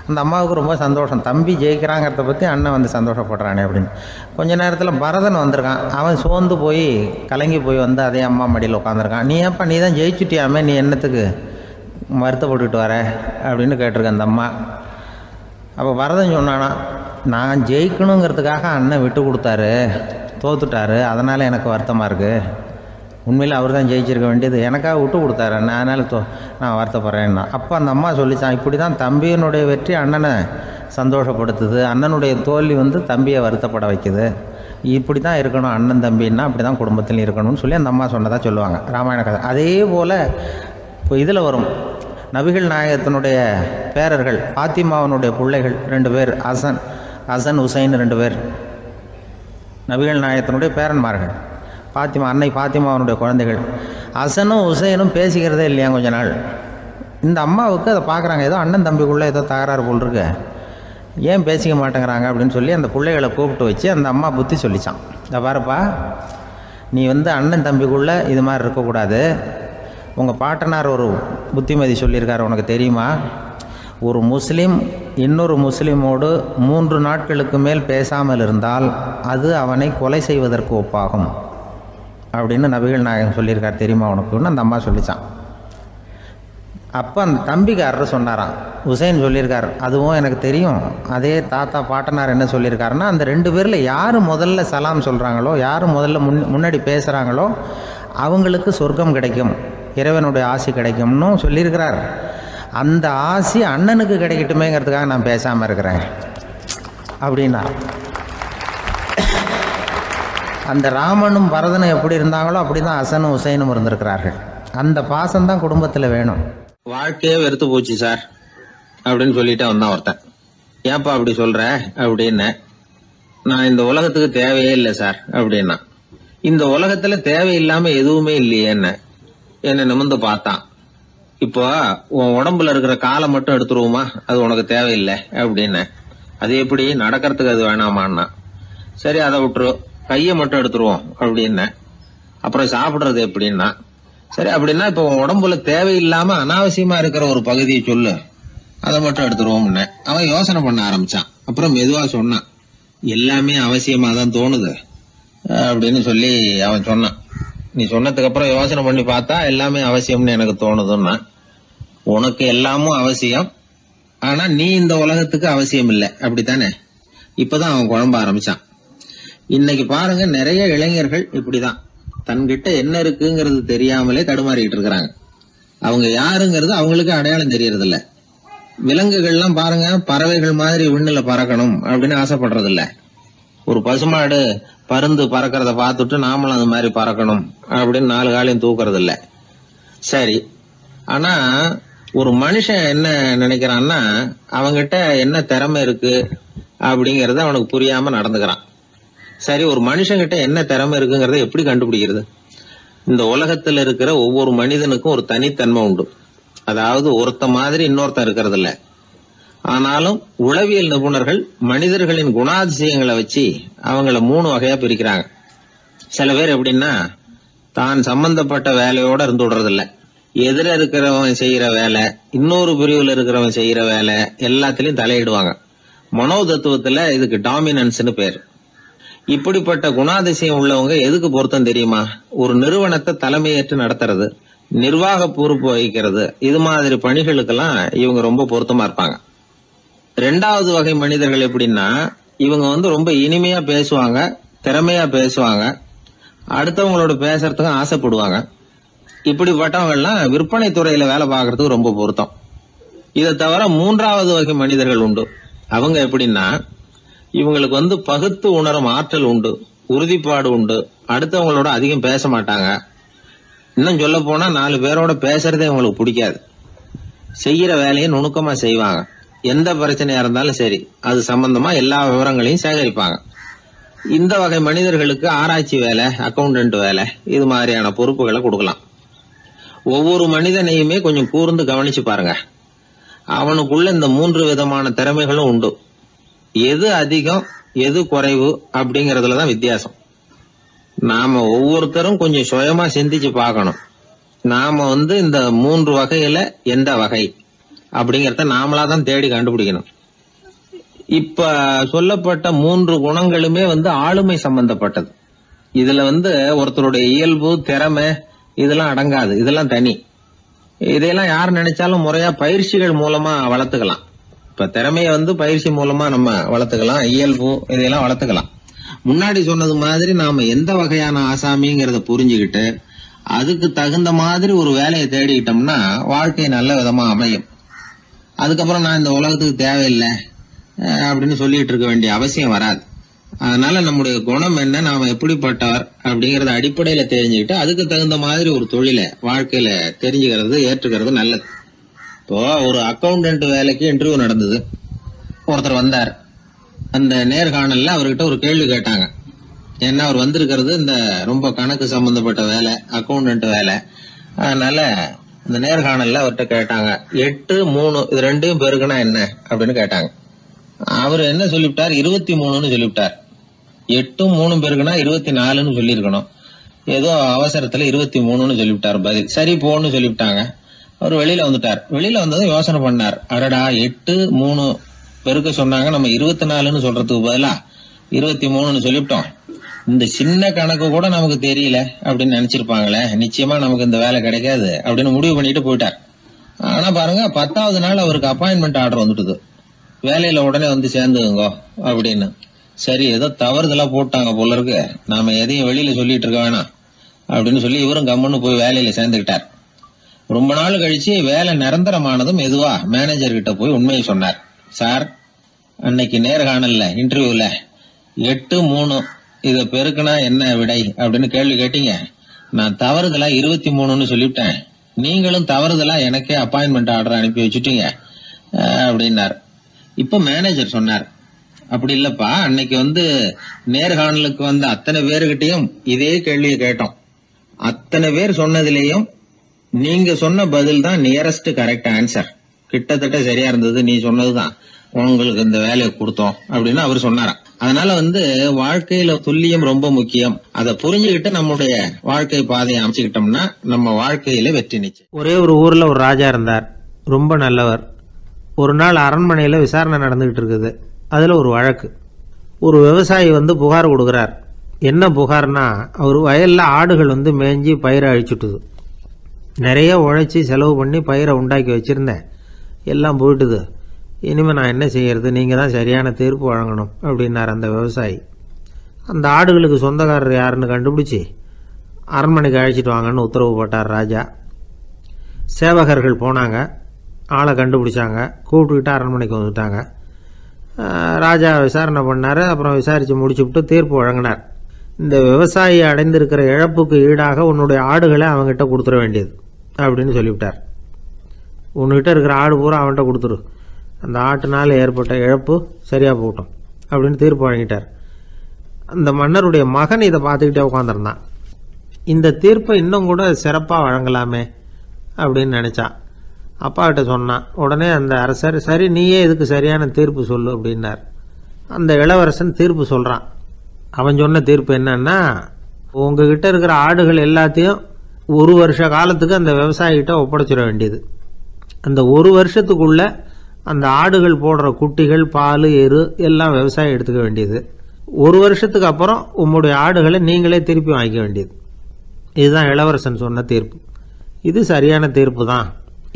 அந்த அம்மாவுக்கு ரொம்ப சந்தோஷம், தம்பி ஜெயிக்கிறாங்கிறத பற்றி அண்ணன் சந்தோஷப்படுறானே அப்படின்னு. கொஞ்ச நேரத்தில் பரதன் வந்திருக்கான். அவன் சோர்ந்து போய் கலங்கி போய் அதே அம்மா மடியில் உட்காந்துருக்கான். நீ ஏப்பா, நீ தான் ஜெயிச்சுட்டியாமே, நீ என்னத்துக்கு வருத்தப்பட்டுக்கிட்டு வர அப்படின்னு கேட்டிருக்கேன் அந்த அம்மா. அப்போ பரதன் சொன்னானா, நான் ஜெயிக்கணுங்கிறதுக்காக அண்ணன் விட்டு கொடுத்தாரு, தோத்துட்டாரு, அதனால் எனக்கு வருத்தமாக இருக்குது. உண்மையில் அவர் தான் ஜெயிச்சிருக்க வேண்டியது, எனக்காக விட்டு கொடுத்தாரு அண்ணன், அதனால் நான் வருத்தப்படுறேன்னா. அப்போ அந்த அம்மா சொல்லிச்சான், இப்படி தான் தம்பியினுடைய வெற்றி அண்ணனை சந்தோஷப்படுத்துது, அண்ணனுடைய தோல்வி தம்பியை வருத்தப்பட வைக்குது. இப்படி தான் இருக்கணும், அண்ணன் தம்பின்னா அப்படி தான் குடும்பத்தில் இருக்கணும்னு சொல்லி அந்த அம்மா சொன்னதாக சொல்லுவாங்க ராமாயண கதை. அதே போல் இப்போ இதில் வரும், நபிகள் நாயகத்தினுடைய பேரர்கள் பாத்திமாவனுடைய பிள்ளைகள் 2 பேர், ஹசன் ஹுசைன் 2 பேர் நபிகள் நாயகத்தினுடைய பேரன்மார்கள். அன்னை பாத்திமாவனுடைய குழந்தைகள். ஹசனும் ஹுசைனும் பேசிக்கிறதே இல்லையா கொஞ்ச நாள். இந்த அம்மாவுக்கு அதை பார்க்குறாங்க, ஏதோ அண்ணன் தம்பிக்குள்ளே ஏதோ தகராறு போல் இருக்கு, ஏன் பேசிக்க மாட்டேங்கிறாங்க அப்படின்னு சொல்லி அந்த பிள்ளைகளை கூப்பிட்டு வச்சு அந்த அம்மா புத்தி சொல்லிச்சான். இதை பாருப்பா, நீ அண்ணன் தம்பிக்குள்ளே இது மாதிரி இருக்கக்கூடாது. உங்கள் பாட்டனார் ஒரு புத்திமதி சொல்லியிருக்காரு, உனக்கு தெரியுமா? ஒரு முஸ்லீம் இன்னொரு முஸ்லீமோடு 3 நாட்களுக்கு மேல் பேசாமல் இருந்தால் அது அவனை கொலை செய்வதற்கு ஒப்பாகும் அப்படின்னு நபிகள் நாயகம் சொல்லியிருக்கார். தெரியுமா உனக்குன்னு அந்த அம்மா சொல்லிச்சான். அப்போ அந்த தம்பிக்காரர் சொன்னாராம், ஹுசைன் சொல்லியிருக்கார், அதுவும் எனக்கு தெரியும். அதே தாத்தா பாட்டனார் என்ன சொல்லியிருக்காருன்னா, அந்த 2 பேரில் யார் முதல்ல சலாம் சொல்கிறாங்களோ, யார் முதல்ல முன்னாடி பேசுகிறாங்களோ அவங்களுக்கு சொர்க்கம் கிடைக்கும், இறைவனுடைய ஆசி கிடைக்கும்னு சொல்லியிருக்கிறார். அந்த ஆசி அண்ணனுக்கு கிடைக்கட்டுமேங்கிறதுக்காக நான் பேசாமல் இருக்கிறேன் அப்படின்னா. அந்த ராமனும் பரதனும் எப்படி இருந்தாங்களோ அப்படி தான் ஹசனும் ஹுசைனும் இருந்திருக்கிறார்கள். அந்த பாசம்தான் குடும்பத்தில் வேணும். வாழ்க்கையே வெறுத்து போச்சு சார் அப்படின்னு சொல்லிட்டு வந்தான் ஒருத்தன். ஏன்பா அப்படி சொல்ற அப்படின்னு. நான் இந்த உலகத்துக்கு தேவையே இல்லை சார் அப்படின்னா. இந்த உலகத்துல தேவையில்லாம எதுவுமே இல்லையே என்ன நிமிர்ந்து பார்த்தான். இப்போ உன் உடம்புல இருக்கிற காலை மட்டும் எடுத்துருவோமா, அது உனக்கு தேவையில்லை அப்படின்னு. அது எப்படி, நடக்கிறதுக்கு அது வேணாமான்னா. சரி அதை விட்டுரு, கையை மட்டும் எடுத்துருவோம் அப்படின்னு. அப்புறம் சாப்பிடுறது எப்படின்னா. சரி அப்படின்னா இப்போ உடம்புல தேவையில்லாம அனாவசியமா இருக்கிற ஒரு பகுதியை சொல்லு, அதை மட்டும் எடுத்துருவோம்னு. அவன் யோசனை பண்ண ஆரம்பிச்சான். அப்புறம் மெதுவா சொன்னான், எல்லாமே அவசியமா தான் தோணுது அப்படின்னு சொல்லி அவன் சொன்னான். நீ சொன்னதுக்கு அப்புறம் யோசனை பண்ணி பார்த்தா எல்லாமே அவசியம்னு எனக்கு தோணுதுன்னா. உனக்கு எல்லாமும் அவசியம், ஆனா நீ இந்த உலகத்துக்கு அவசியம் இல்லை, அப்படித்தானே? இப்பதான் அவன் குழம்ப ஆரம்பிச்சான். இன்னைக்கு பாருங்க, நிறைய இளைஞர்கள் இப்படிதான் தன்கிட்ட என்ன இருக்குங்கிறது தெரியாமலே தடுமாறிட்டு இருக்கிறாங்க. அவங்க யாருங்கிறது அவங்களுக்கு அடையாளம் தெரியறது இல்ல. விலங்குகள்லாம் பாருங்க, பறவைகள் மாதிரி விண்ணுல பறக்கணும் அப்படின்னு ஆசைப்படுறது இல்ல. ஒரு பசுமாடு பருந்து பறக்கிறத பார்த்துட்டு நாமளும் அது மாதிரி பறக்கணும் அப்படின்னு 4 காலையும் தூக்குறது இல்ல. சரி, ஆனா ஒரு மனுஷன் என்ன நினைக்கிறான்னா, அவங்கிட்ட என்ன திறமை இருக்கு அப்படிங்கறத அவனுக்கு புரியாம நடந்துக்கிறான். சரி, ஒரு மனுஷங்கிட்ட என்ன திறமை இருக்குங்கிறத எப்படி கண்டுபிடிக்கிறது? இந்த உலகத்துல இருக்கிற ஒவ்வொரு மனிதனுக்கும் ஒரு தனித்தன்மை உண்டு. அதாவது ஒருத்த மாதிரி இன்னொருத்தன் இருக்கிறது இல்ல. ஆனாலும் உளவியல் நிபுணர்கள் மனிதர்களின் குணாதிசயங்களை வச்சு அவங்கள 3 வகையா பிரிக்கிறாங்க. சில பேர் எப்படின்னா, தான் சம்பந்தப்பட்ட வேலையோட இருந்து விடுறது இல்ல. எதிர இருக்கிறவன் செய்யற வேலை, இன்னொரு பிரிவுல இருக்கிறவன் செய்யற வேலை எல்லாத்திலையும் தலையிடுவாங்க. மனோ தத்துவத்துல இதுக்கு டாமினன்ஸ்னு பேர். இப்படிப்பட்ட குணாதிசயம் உள்ளவங்க எதுக்கு பொருத்தம் தெரியுமா? ஒரு நிறுவனத்தை தலைமையேற்று நடத்துறது, நிர்வாக பொறுப்பு வகிக்கிறது, இது மாதிரி பணிகளுக்கெல்லாம் இவங்க ரொம்ப பொருத்தமா இருப்பாங்க. 2வது வகை மனிதர்கள் எப்படின்னா, இவங்க ரொம்ப இனிமையா பேசுவாங்க, திறமையா பேசுவாங்க, அடுத்தவங்களோட பேசுறதுக்கு ஆசைப்படுவாங்க. இப்படிப்பட்டவங்க எல்லாம் விற்பனை துறையில வேலை பார்க்கறதுக்கு ரொம்ப பொருத்தம். இதை தவிர 3வது வகை மனிதர்கள் உண்டு. அவங்க எப்படின்னா, இவங்களுக்கு பகுத்து உணரும் ஆற்றல் உண்டு, உறுதிப்பாடு உண்டு, அடுத்தவங்களோட அதிகம் பேச மாட்டாங்க. இன்னும் சொல்ல போனா 4 பேரோட பேசுறதே இவங்களுக்கு பிடிக்காது. செய்யற வேலையை நுணுக்கமா செய்வாங்க. எந்த பிரச்சனையா இருந்தாலும் சரி, அது சம்பந்தமா எல்லா விவரங்களையும் சேகரிப்பாங்க. இந்த வகை மனிதர்களுக்கு ஆராய்ச்சி வேலை, அக்கௌண்டன்ட் வேலை, இது மாதிரியான பொறுப்புகளை கொடுக்கலாம். ஒவ்வொரு மனிதனையுமே கொஞ்சம் கூர்ந்து கவனிச்சு பாருங்க. அவனுக்குள்ள இந்த 3 விதமான திறமைகளும் உண்டு. எது அதிகம் எது குறைவு அப்படிங்கறதுலதான் வித்தியாசம். நாம ஒவ்வொருத்தரும் கொஞ்சம் சுயமா சிந்திச்சு பார்க்கணும். நாம இந்த 3 வகையில எந்த வகை அப்படிங்கறத நாமளாதான் தேடி கண்டுபிடிக்கணும். இப்ப சொல்லப்பட்ட 3 குணங்களுமே ஆளுமை சம்பந்தப்பட்டது. இதுல ஒருத்தருடைய இயல்பு, திறமை இதெல்லாம் அடங்காது. இதெல்லாம் தனி. இதையெல்லாம் யார் நினைச்சாலும் முறையா பயிற்சிகள் மூலமா வளர்த்துக்கலாம். இப்ப திறமைய பயிற்சி மூலமா நம்ம வளர்த்துக்கலாம், இயல்பு இதையெல்லாம் வளர்த்துக்கலாம். முன்னாடி சொன்னது மாதிரி நாம எந்த வகையான ஆசாமிங்கிறத புரிஞ்சுக்கிட்டு அதுக்கு தகுந்த மாதிரி ஒரு வேலையை தேடிக்கிட்டோம்னா வாழ்க்கை நல்ல விதமா அமையும். அதுக்கப்புறம் நான் இந்த உலகத்துக்கு தேவையில்லை அப்படின்னு சொல்லிட்டு இருக்க வேண்டிய அவசியம் வராது. அதனால நம்முடைய குணம் என்ன, நாம எப்படிப்பட்டவர் அப்படிங்கறத அடிப்படையில தெரிஞ்சுக்கிட்டு அதுக்கு தகுந்த மாதிரி ஒரு தொழிலை வாழ்க்கையில தெரிஞ்சுக்கிறது, ஏற்றுக்கிறது நல்லது. இப்போ ஒரு அக்கௌண்டன்ட் வேலைக்கு இன்டர்வியூ நடந்தது. ஒருத்தர் வந்தார். அந்த நேர்காணல்ல அவர்கிட்ட ஒரு கேள்வி கேட்டாங்க. ஏன்னா அவர் வந்திருக்கிறது இந்த ரொம்ப கணக்கு சம்பந்தப்பட்ட வேலை, அக்கௌண்டன்ட் வேலை. அதனால இந்த நேர்காணல்ல அவர்கிட்ட கேட்டாங்க, 8, 3 இது 2 பெருக்குனா என்ன அப்படின்னு கேட்டாங்க. அவர் என்ன சொல்லிவிட்டார், 23ன்னு சொல்லிவிட்டார். 8 3 பெருக்குனா 24ன்னு சொல்லியிருக்கணும். ஏதோ அவசரத்துல 23ன்னு சொல்லிவிட்டார் பதில். சரி போன்னு சொல்லிவிட்டாங்க. அவர் வெளியில வந்துட்டார். வெளியில வந்ததும் யோசனை பண்ணார். அடடா 8 3 பெருக்க சொன்னாங்க, நம்ம 24ன்னு சொல்றதுக்கு பதிலா 23ன்னு சொல்லிவிட்டோம். இந்த சின்ன கணக்கு கூட நமக்கு தெரியல அப்படின்னு நினைச்சிருப்பாங்களே, நிச்சயமா நமக்கு இந்த வேலை கிடைக்காது அப்படின்னு முடிவு பண்ணிட்டு போயிட்டார். ஆனா பாருங்க, 10வது நாள் அவருக்கு அப்பாயின்மெண்ட் ஆர்டர் வந்துட்டுது. வேலையில உடனே வந்து சேர்ந்துங்க அப்படின்னு. சரி, ஏதோ தவறுதலா போட்டாங்க போல இருக்கு, நாம எதையும் வெளியில சொல்லிட்டு இருக்க வேணாம் அப்படின்னு சொல்லி இவரும் கம்முன்னு போய் வேலையில சேர்ந்துக்கிட்டார். ரொம்ப நாள் கழிச்சு வேலை நிரந்தரமானதும் மெதுவா மேனேஜர் கிட்ட போய் உண்மையை சொன்னார். சார், அன்னைக்கு நேர்காணல்ல இன்டர்வியூல 8 3 இத பெருக்குனா என்ன விடை அப்படின்னு கேள்வி கேட்டீங்க. நான் தவறுதலா 23ன்னு சொல்லிவிட்டேன். நீங்களும் தவறுதலா எனக்கே அப்பாயின்மெண்ட் ஆர்டர் அனுப்பி வச்சுட்டீங்க அப்படின்னார். இப்ப மேனேஜர் சொன்னார், அப்படி இல்லப்பா, அன்னைக்கு வந்து நேர்காணலுக்கு வந்த அத்தனை பேருகிட்டையும் இதே கேள்வியை கேட்டோம். அத்தனை பேர் சொன்னதிலேயும் நீங்க சொன்ன பதில் தான் நியரஸ்ட் கரெக்ட் ஆன்சர், கிட்டத்தட்ட சரியா இருந்தது, நீ சொன்னதுதான், உங்களுக்கு இந்த வேலையை கொடுத்தோம் அப்படின்னு அவர் சொன்னாராம். அதனால வந்து வாழ்க்கையில துல்லியம் ரொம்ப முக்கியம். அதை புரிஞ்சுக்கிட்டு நம்முடைய வாழ்க்கை பாதையை அமைச்சுக்கிட்டோம்னா நம்ம வாழ்க்கையில வெற்றி நிச்சயம். ஒரே ஒரு ஊர்ல ஒரு ராஜா இருந்தார், ரொம்ப நல்லவர். ஒரு நாள் அரண்மனையில விசாரணை நடந்துகிட்டு இருக்குது. அதுல ஒரு வழக்கு. ஒரு விவசாயி வந்து புகார் கொடுக்கிறார். என்ன புகார்னா, அவர் வயல்ல ஆடுகள் வந்து மேய்ஞ்சி பயிரை அழிச்சுட்டுது. நிறைய உழைச்சி செலவு பண்ணி பயிரை உண்டாக்கி வச்சிருந்தேன், எல்லாம் போயிட்டுது. இனிமே நான் என்ன செய்யறது, நீங்க தான் சரியான தீர்ப்பு வழங்கணும் அப்படின்னார் அந்த விவசாயி. அந்த ஆடுகளுக்கு சொந்தக்காரர் யாருன்னு கண்டுபிடிச்சி அரண்மனைக்கு அழைச்சிட்டு வாங்கன்னு உத்தரவு போட்டார் ராஜா. சேவகர்கள் போனாங்க, ஆளை கண்டுபிடிச்சாங்க, கூப்பிட்டுக்கிட்டு அரண்மனைக்கு வந்துட்டாங்க. ராஜா விசாரணை பண்ணார். அப்புறம் விசாரித்து முடிச்சுவிட்டு தீர்ப்பு வழங்கினார். இந்த விவசாயி அடைந்திருக்கிற இழப்புக்கு ஈடாக உன்னுடைய ஆடுகளை அவங்ககிட்ட கொடுத்துட வேண்டியது அப்படின்னு சொல்லிவிட்டார். உன்கிட்ட இருக்கிற ஆடு பூரா அவன்கிட்ட கொடுத்துரு, அந்த ஆட்டுனால ஏற்பட்ட இழப்பு சரியாக போகட்டும் அப்படின்னு தீர்ப்பு வழங்கிட்டார். அந்த மன்னருடைய மகன் இதை பார்த்துக்கிட்டே உட்காந்துருந்தான். இந்த தீர்ப்பை இன்னும் கூட சிறப்பாக வழங்கலாமே அப்படின்னு நினச்சான். அப்பா கிட்ட சொன்னான். உடனே அந்த அரசர், சரி நீயே இதுக்கு சரியான தீர்ப்பு சொல்லு அப்படின்னார். அந்த இளவரசன் தீர்ப்பு சொல்கிறான். அவன் சொன்ன தீர்ப்பு என்னன்னா, உங்ககிட்ட இருக்கிற ஆடுகள் எல்லாத்தையும் 1 வருஷ காலத்துக்கு அந்த விவசாயிகிட்ட ஒப்படைச்சிட வேண்டியது. அந்த 1 வருஷத்துக்குள்ள அந்த ஆடுகள் போடுற குட்டிகள், பால், எரு எல்லாம் விவசாயி எடுத்துக்க வேண்டியது. 1 வருஷத்துக்கு அப்புறம் உங்களுடைய ஆடுகளை நீங்களே திருப்பி வாங்கிக்க வேண்டியது. இதுதான் இளவரசன் சொன்ன தீர்ப்பு. இது சரியான தீர்ப்பு தான்.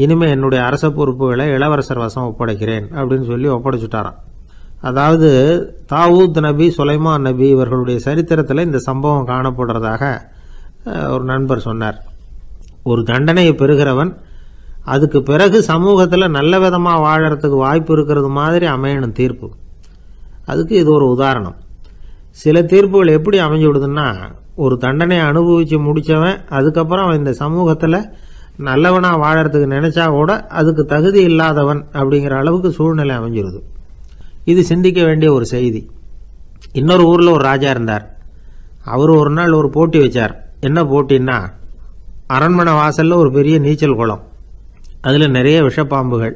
இனிமே என்னுடைய அரச பொறுப்புகளை இளவரசர் வசம் ஒப்படைக்கிறேன் அப்படின்னு சொல்லி ஒப்படைச்சுட்டாராம். அதாவது தாவூத் நபி, சுலைமான் நபி இவர்களுடைய சரித்திரத்தில் இந்த சம்பவம் காணப்படுறதாக ஒரு நண்பர் சொன்னார். ஒரு தண்டனையை பெறுகிறவன் அதுக்கு பிறகு சமூகத்தில் நல்ல விதமாக வாழறதுக்கு வாய்ப்பு இருக்கிறது மாதிரி அமையணும் தீர்ப்பு. அதுக்கு இது ஒரு உதாரணம். சில தீர்ப்புகள் எப்படி அமைஞ்சு விடுதுன்னா, ஒரு தண்டனையை அனுபவித்து முடித்தவன் அதுக்கப்புறம் அவன் இந்த சமூகத்தில் நல்லவனாக வாழறதுக்கு நினைச்சா கூட அதுக்கு தகுதி இல்லாதவன் அப்படிங்கிற அளவுக்கு சூழ்நிலை அமைஞ்சிருது. இது சிந்திக்க வேண்டிய ஒரு செய்தி. இன்னொரு ஊரில் ஒரு ராஜா இருந்தார். அவர் ஒரு நாள் ஒரு போட்டி வச்சார். என்ன போட்டின்னா, அரண்மனை வாசலில் ஒரு பெரிய நீச்சல் குளம், அதில் நிறைய விஷப்பாம்புகள்.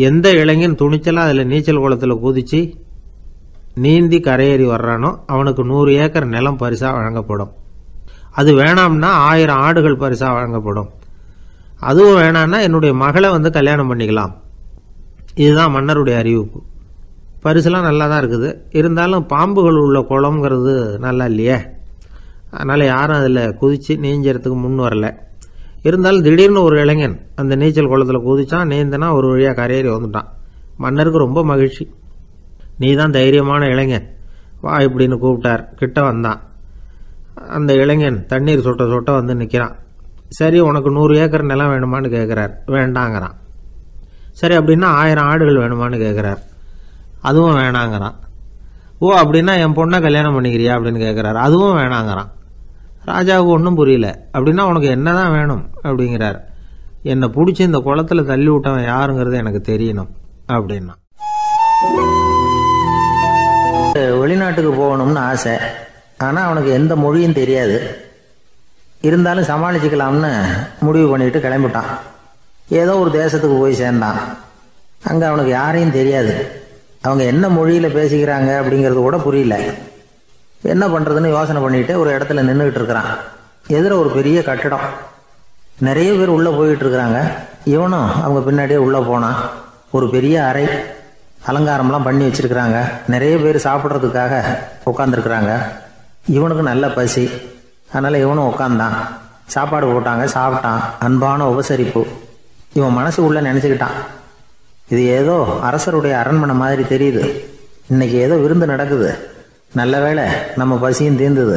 எந்த இளைஞன் துணிச்சலாக அதில் நீச்சல் குளத்தில் குதித்து நீந்தி கரையேறி வர்றானோ அவனுக்கு 100 ஏக்கர் நிலம் பரிசாக வழங்கப்படும். அது வேணாம்னா 1000 ஆடுகள் பரிசாக வழங்கப்படும். அதுவும் வேணான்னா என்னுடைய மகளை வந்து கல்யாணம் பண்ணிக்கலாம். இதுதான் மன்னருடைய அறிவிப்பு. பரிசுலாம் நல்லா தான் இருக்குது, இருந்தாலும் பாம்புகள் உள்ள குளம்ங்கிறது நல்லா இல்லையே, அதனால் யாரும் அதில் குதித்து நீஞ்சறதுக்கு முன் வரல. இருந்தாலும் திடீர்னு ஒரு இளைஞன் அந்த நீச்சல் குளத்தில் குதிச்சான், நீந்தனா ஒரு வழியாக கரையேறி வந்துட்டான். மன்னருக்கு ரொம்ப மகிழ்ச்சி. நீ தான் தைரியமான இளைஞன், வா இப்படின்னு கூப்பிட்டார். கிட்ட வந்தான். அந்த இளைஞன் தண்ணீர் சொட்ட சொட்ட வந்து நிற்கிறான். சரி, உனக்கு 100 ஏக்கர் நிலம் வேணுமான்னு கேட்குறார். வேண்டாங்கிறான். சரி, அப்படின்னா 1000 ஆடுகள் வேணுமான்னு கேட்குறார். அதுவும் வேணாங்கிறான். ஓ, அப்படின்னா என் பொண்ணை கல்யாணம் பண்ணிக்கிறியா அப்படின்னு கேட்குறாரு. அதுவும் வேணாங்கிறான். ராஜாவுக்கு ஒன்றும் புரியல. அப்படின்னா உனக்கு என்னதான் வேணும் அப்படிங்கிறார். என்னை பிடிச்சி இந்த குளத்தில் தள்ளி விட்டவன் யாருங்கிறது எனக்கு தெரியணும் அப்படின்னா. வெளிநாட்டுக்கு போகணும்னு ஆசை, ஆனால் அவனுக்கு எந்த மொழியும் தெரியாது. இருந்தாலும் சமாளிச்சுக்கலாம்னு முடிவு பண்ணிட்டு கிளம்பிட்டான். ஏதோ ஒரு தேசத்துக்கு போய் சேர்ந்தான். அங்கே அவனுக்கு யாரையும் தெரியாது. அவங்க என்ன மொழியில் பேசிக்கிறாங்க அப்படிங்கிறது கூட புரியல. என்ன பண்ணுறதுன்னு யோசனை பண்ணிட்டு ஒரு இடத்துல நின்றுக்கிட்டு இருக்கிறான். எதிர ஒரு பெரிய கட்டடம், நிறைய பேர் உள்ளே போயிட்டு இருக்கிறாங்க. இவனும் அவங்க பின்னாடியே உள்ளே போனான். ஒரு பெரிய அறை, அலங்காரம்லாம் பண்ணி வச்சிருக்கிறாங்க. நிறைய பேர் சாப்பிட்றதுக்காக உட்காந்துருக்குறாங்க. இவனுக்கு நல்ல பசி, அதனால் இவனும் உட்காந்தான். சாப்பாடு போட்டாங்க, சாப்பிட்டான். அன்பான உபசரிப்பு. இவன் மனசு உள்ள நினச்சிக்கிட்டான், இது ஏதோ அரசருடைய அரண்மனை மாதிரி தெரியுது, இன்னைக்கு ஏதோ விருந்து நடக்குது, நல்ல வேளை நம்ம பசியும் தீர்ந்தது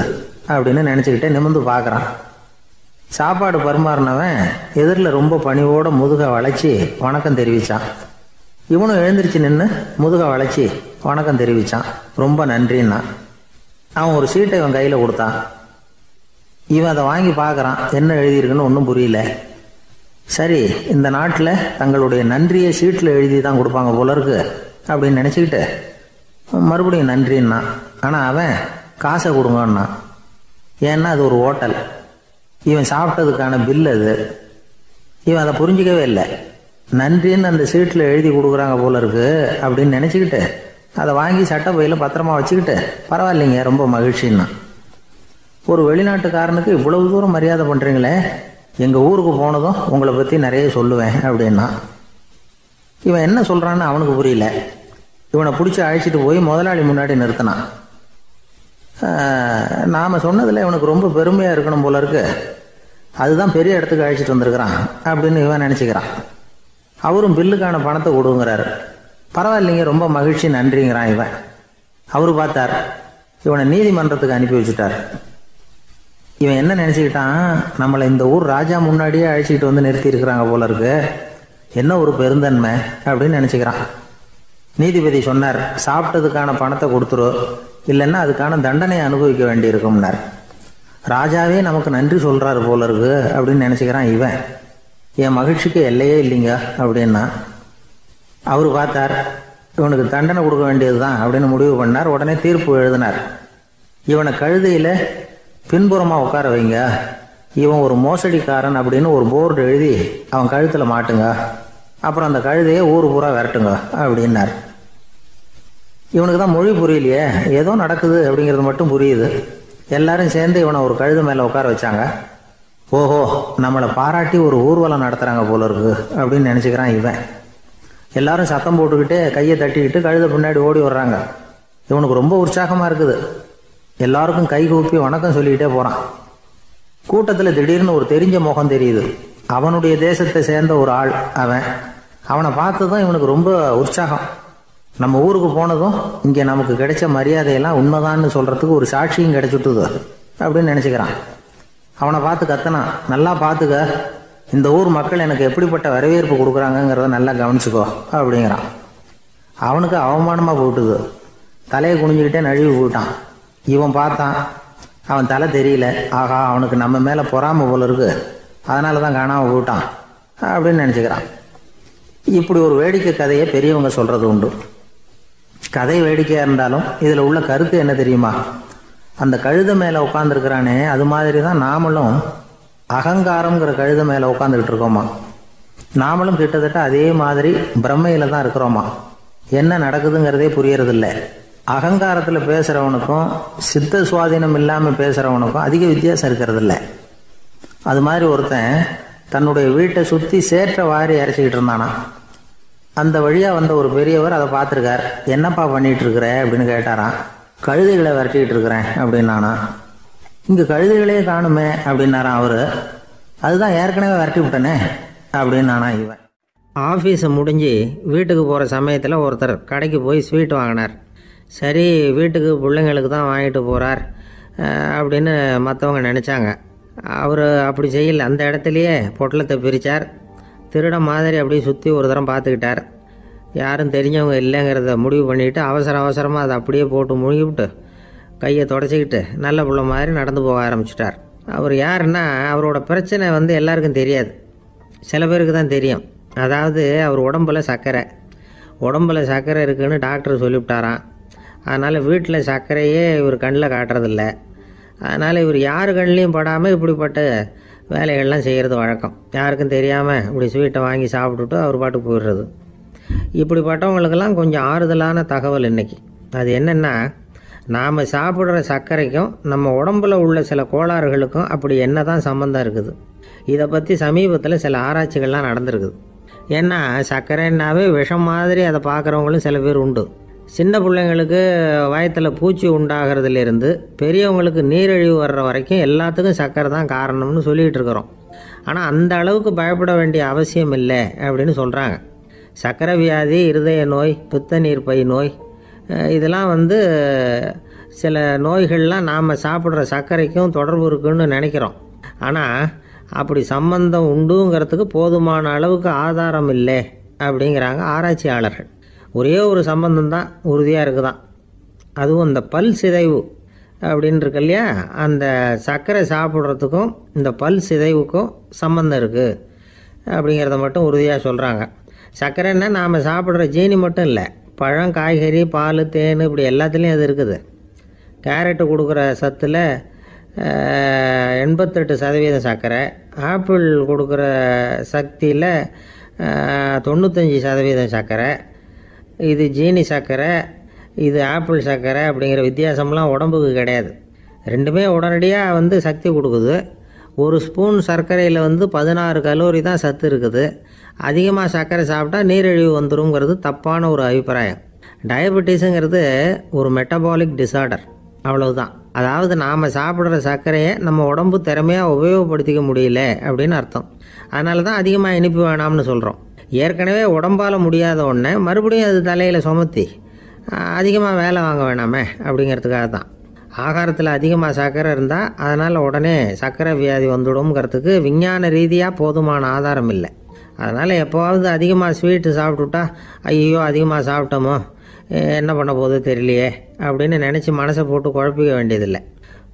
அப்படின்னு நினச்சிக்கிட்டே நிமிர்ந்து பார்க்குறான். சாப்பாடு பரிமாறினவன் எதிரில் ரொம்ப பணிவோட முதுகை வளைச்சி வணக்கம் தெரிவித்தான். இவனும் எழுந்திரிச்சு நின்று முதுகை வளைச்சி வணக்கம் தெரிவித்தான். ரொம்ப நன்றின்னா. அவன் ஒரு சீட்டை இவன் கையில் கொடுத்தான். இவன் அதை வாங்கி பார்க்குறான், என்ன எழுதியிருக்குன்னு ஒன்றும் புரியல. சரி, இந்த நாட்டில் தங்களுடைய நன்றியை சீட்டில் எழுதி தான் கொடுப்பாங்க போல இருக்கு அப்படின்னு நினச்சிக்கிட்டு மறுபடியும் நன்றின்னா. ஆனால் அவன் காசை கொடுங்கன்னா. ஏன்னா அது ஒரு ஹோட்டல், இவன் சாப்பிட்டதுக்கான பில் அது. இவன் அதை புரிஞ்சிக்கவே இல்லை. நன்றின்னு அந்த சீட்டில் எழுதி கொடுக்குறாங்க போல இருக்கு அப்படின்னு நினச்சிக்கிட்டு அதை வாங்கி சட்டை பையில் பத்திரமா வச்சுக்கிட்டு பரவாயில்லைங்க ரொம்ப மகிழ்ச்சின்னா. ஒரு வெளிநாட்டுக்காரனுக்கு இவ்வளவு தூரம் மரியாதை பண்ணுறீங்களே, எங்கள் ஊருக்கு போனதும் உங்களை பற்றி நிறைய சொல்லுவேன் அப்படின்னா. இவன் என்ன சொல்கிறான்னு அவனுக்கு புரியல. இவனை பிடிச்சி அழைச்சிட்டு போய் முதலாளி முன்னாடி நிறுத்தினான். நாம் சொன்னதில் இவனுக்கு ரொம்ப பெருமையாக இருக்கணும் போல இருக்கு, அதுதான் பெரிய இடத்துக்கு அழைச்சிட்டு வந்திருக்கிறான் அப்படின்னு இவன் நினச்சிக்கிறான். அவரும் பில்லுக்கான பணத்தை கொடுங்கிறாரு. பரவாயில்லைங்க ரொம்ப மகிழ்ச்சி நன்றிங்கிறான் இவன். அவரு பார்த்தார், இவனை நீதிமன்றத்துக்கு அனுப்பி வச்சுட்டார். இவன் என்ன நினச்சிக்கிட்டான், நம்மளை இந்த ஊர் ராஜா முன்னாடியே அழைச்சிக்கிட்டு வந்து நிறுத்தி இருக்கிறாங்க போல இருக்கு, என்ன ஒரு பெருந்தன்மை அப்படின்னு நினச்சிக்கிறான். நீதிபதி சொன்னார், சாப்பிட்டதுக்கான பணத்தை கொடுத்துரு, இல்லைன்னா அதுக்கான தண்டனை அனுபவிக்க வேண்டி இருக்கும்னார். ராஜாவே நமக்கு நன்றி சொல்கிறாரு போல இருக்கு அப்படின்னு நினச்சிக்கிறான் இவன். என் மகிழ்ச்சிக்கு எல்லையே இல்லைங்க அப்படின்னா. அவர் பார்த்தார், இவனுக்கு தண்டனை கொடுக்க வேண்டியது தான் அப்படின்னு முடிவு பண்ணார். உடனே தீர்ப்பு எழுதினார். இவனை கழுதையில் பின்புறமாக உட்கார வைங்க, இவன் ஒரு மோசடிக்காரன் அப்படின்னு ஒரு போர்டு எழுதி அவன் கழுத்தில் மாட்டுங்க, அப்புறம் அந்த கழுதையை ஊர் பூரா விரட்டுங்க அப்படின்னார். இவனுக்கு தான் மொழி புரியலையே, ஏதோ நடக்குது அப்படிங்கிறது மட்டும் புரியுது. எல்லாரும் சேர்ந்து இவனை ஒரு கழுதை மேலே உட்கார வச்சாங்க. ஓஹோ, நம்மளை பாராட்டி ஒரு ஊர்வலம் நடத்துகிறாங்க போல இருக்கு அப்படின்னு நினச்சிக்கிறான் இவன். எல்லாரும் சத்தம் போட்டுக்கிட்டே கையை தட்டிக்கிட்டு கழுதை பின்னாடி ஓடி வர்றாங்க. இவனுக்கு ரொம்ப உற்சாகமாக இருக்குது. எல்லாருக்கும் கை கூப்பி வணக்கம் சொல்லிக்கிட்டே போகிறான். கூட்டத்தில் திடீர்னு ஒரு தெரிஞ்ச முகம் தெரியுது. அவனுடைய தேசத்தை சேர்ந்த ஒரு ஆள் அவன். அவனை பார்த்ததும் இவனுக்கு ரொம்ப உற்சாகம். நம்ம ஊருக்கு போனதும் இங்கே நமக்கு கிடைச்ச மரியாதையெல்லாம் உண்மைதான்னு சொல்கிறதுக்கு ஒரு சாட்சியும் கிடைச்சிட்டுது அப்படின்னு நினச்சிக்கிறான். அவனை பார்த்து கத்தனான், நல்லா பார்த்துக்க, இந்த ஊர் மக்கள் எனக்கு எப்படிப்பட்ட வரவேற்பு கொடுக்குறாங்கங்கிறத நல்லா கவனிச்சுக்கோ அப்படிங்கிறான். அவனுக்கு அவமானமாக போட்டுது. தலையை குனிஞ்சுக்கிட்டே நழுவி போயிட்டான். இவன் பார்த்தான், அவன் தலை தெரியல. ஆகா, அவனுக்கு நம்ம மேலே பொறாமை போல இருக்கு, அதனால தான் காணாமல் போயிட்டான் அப்படின்னு நினச்சிக்கிறான். இப்படி ஒரு வேடிக்கை கதையை பெரியவங்க சொல்கிறது உண்டு. கதை வேடிக்கையாக இருந்தாலும் இதில் உள்ள கருத்து என்ன தெரியுமா? அந்த கழுதை மேலே உட்காந்துருக்கிறானே, அது மாதிரி தான் நாமளும் அகங்காரங்கிற கழுதை மேலே உட்காந்துக்கிட்டு இருக்கோமா. நாமளும் கிட்டத்தட்ட அதே மாதிரி பிரம்மையில் தான் இருக்கிறோமா. என்ன நடக்குதுங்கிறதே புரியறதில்லை. அகங்காரத்தில் பேசுகிறவனுக்கும் சித்த சுவாதீனம் இல்லாமல் பேசுகிறவனுக்கும் அதிக வித்தியாசம் இருக்கிறதில்ல. அது மாதிரி ஒருத்தன் தன்னுடைய வீட்டை சுற்றி சேற்றை வாரி இறைச்சிக்கிட்டு இருந்தானா. அந்த வழியாக வந்த ஒரு பெரியவர் அதை பார்த்துருக்கார். என்னப்பா பண்ணிகிட்டு இருக்கிற அப்படின்னு கேட்டாரான். கழுதைகளை விரட்டிக்கிட்டு இருக்கிறேன் அப்படின்னானா. இங்கே கழுதைகளே காணுமே அப்படின்னாரான் அவர். அதுதான் ஏற்கனவே விரட்டி விட்டனே அப்படின்னானா இவன். ஆஃபீஸை முடிஞ்சு வீட்டுக்கு போகிற சமயத்தில் ஒருத்தர் கடைக்கு போய் ஸ்வீட் வாங்கினார். சரி, வீட்டுக்கு பிள்ளைங்களுக்கு தான் வாங்கிட்டு போகிறார் அப்படின்னு மற்றவங்க நினச்சாங்க. அவர் அப்படி செய்யலை. அந்த இடத்துலையே பொட்டலத்தை பிரித்தார். திருட மாதிரி அப்படியே சுற்றி ஒரு தரம் பார்த்துக்கிட்டார். யாரும் தெரிஞ்சவங்க இல்லைங்கிறத முடிவு பண்ணிவிட்டு அவசரமாக அதை அப்படியே போட்டு முழுகிவிட்டு கையை தொடச்சிக்கிட்டு நல்ல பிள்ளை மாதிரி நடந்து போக ஆரம்பிச்சிட்டார். அவர் யாருன்னா, அவரோட பிரச்சனை எல்லாருக்கும் தெரியாது, சில பேருக்கு தான் தெரியும். அதாவது அவர் உடம்பில் சர்க்கரை இருக்குதுன்னு டாக்டர் சொல்லிவிட்டாராம். அதனால் வீட்டில் சர்க்கரையே இவர் கண்ணில் காட்டுறதில்ல. அதனால் இவர் யார் கண்ணிலையும் படாமல் இப்படிப்பட்ட வேலைகள்லாம் செய்கிறது வழக்கம். யாருக்கும் தெரியாமல் இப்படி ஸ்வீட்டை வாங்கி சாப்பிட்டுட்டு அவர் பாட்டுக்கு போயிடுறது. இப்படிப்பட்டவங்களுக்கெல்லாம் கொஞ்சம் ஆறுதலான தகவல் இன்றைக்கி. அது என்னென்னா, நாம் சாப்பிட்ற சர்க்கரைக்கும் நம்ம உடம்பில் உள்ள சில கோளாறுகளுக்கும் அப்படி என்ன தான் சம்மந்தம் இருக்குது. இதை பற்றி சமீபத்தில் சில ஆராய்ச்சிகள்லாம் நடந்திருக்குது. ஏன்னா சர்க்கரைன்னாவே விஷம் மாதிரி அதை பார்க்குறவங்களும் சில பேர் உண்டு. சின்ன பிள்ளைங்களுக்கு வயத்தில் பூச்சி உண்டாகிறதுலேருந்து பெரியவங்களுக்கு நீரிழிவு வர்ற வரைக்கும் எல்லாத்துக்கும் சர்க்கரை தான் காரணம்னு சொல்லிகிட்டு இருக்கிறோம். ஆனால் அந்த அளவுக்கு பயப்பட வேண்டிய அவசியம் இல்லை அப்படின்னு சொல்கிறாங்க. சர்க்கரை வியாதி, இருதய நோய், பித்த நீர்ப்பை நோய், இதெல்லாம் சில நோய்கள்லாம் நாம் சாப்பிட்ற சர்க்கரைக்கும் தொடர்பு இருக்குன்னு நினைக்கிறோம். ஆனால் அப்படி சம்பந்தம் உண்டுங்கிறதுக்கு போதுமான அளவுக்கு ஆதாரம் இல்லை அப்படிங்கிறாங்க ஆராய்ச்சியாளர்கள். ஒரே ஒரு சம்பந்தம் தான் உறுதியாக இருக்குதான். அதுவும் இந்த பல் சிதைவு அப்படின்னு இருக்கு இல்லையா, அந்த சர்க்கரை சாப்பிட்றதுக்கும் இந்த பல் சிதைவுக்கும் சம்பந்தம் இருக்குது அப்படிங்கிறத மட்டும் உறுதியாக சொல்கிறாங்க. சர்க்கரைன்னா நாம் சாப்பிட்ற ஜீனி மட்டும் இல்லை, பழம், காய்கறி, பால், தேன், இப்படி எல்லாத்துலேயும் அது இருக்குது. கேரட்டு கொடுக்குற சத்தில் 88% சர்க்கரை, ஆப்பிள் கொடுக்குற சக்தியில் 95% சர்க்கரை. இது ஜீனி சர்க்கரை, இது ஆப்பிள் சர்க்கரை அப்படிங்கிற வித்தியாசம்லாம் உடம்புக்கு கிடையாது. ரெண்டுமே உடனடியாக சக்தி கொடுக்குது. ஒரு ஸ்பூன் சர்க்கரையில் 16 கலோரி தான் சத்து இருக்குது. அதிகமாக சர்க்கரை சாப்பிட்டா நீரிழிவு வந்துருங்கிறது தப்பான ஒரு அபிப்பிராயம். டயபெட்டிஸுங்கிறது ஒரு மெட்டபாலிக் டிசார்டர், அவ்வளவுதான். அதாவது நாம் சாப்பிட்ற சர்க்கரையை நம்ம உடம்பு திறமையாக உபயோகப்படுத்திக்க முடியல அப்படின்னு அர்த்தம். அதனால தான் அதிகமாக இனிப்பு வேணாம்னு சொல்கிறோம். ஏற்கனவே உடம்பால் முடியாத ஒன்றை மறுபடியும் அது தலையில் சுமத்தி அதிகமாக வேலை வாங்க வேணாமே அப்படிங்கிறதுக்காக தான். ஆகாரத்தில் அதிகமாக சர்க்கரை இருந்தால் அதனால் உடனே சர்க்கரை வியாதி வந்துடும்ங்கிறதுக்கு விஞ்ஞான ரீதியாக போதுமான ஆதாரம் இல்லை. அதனால் எப்போவாவது அதிகமாக ஸ்வீட்டு சாப்பிட்டுட்டா ஐயோ அதிகமாக சாப்பிட்டோமோ என்ன பண்ண போகுது தெரியலையே அப்படின்னு நினச்சி மனசை போட்டு குழப்பிக்க வேண்டியதில்லை.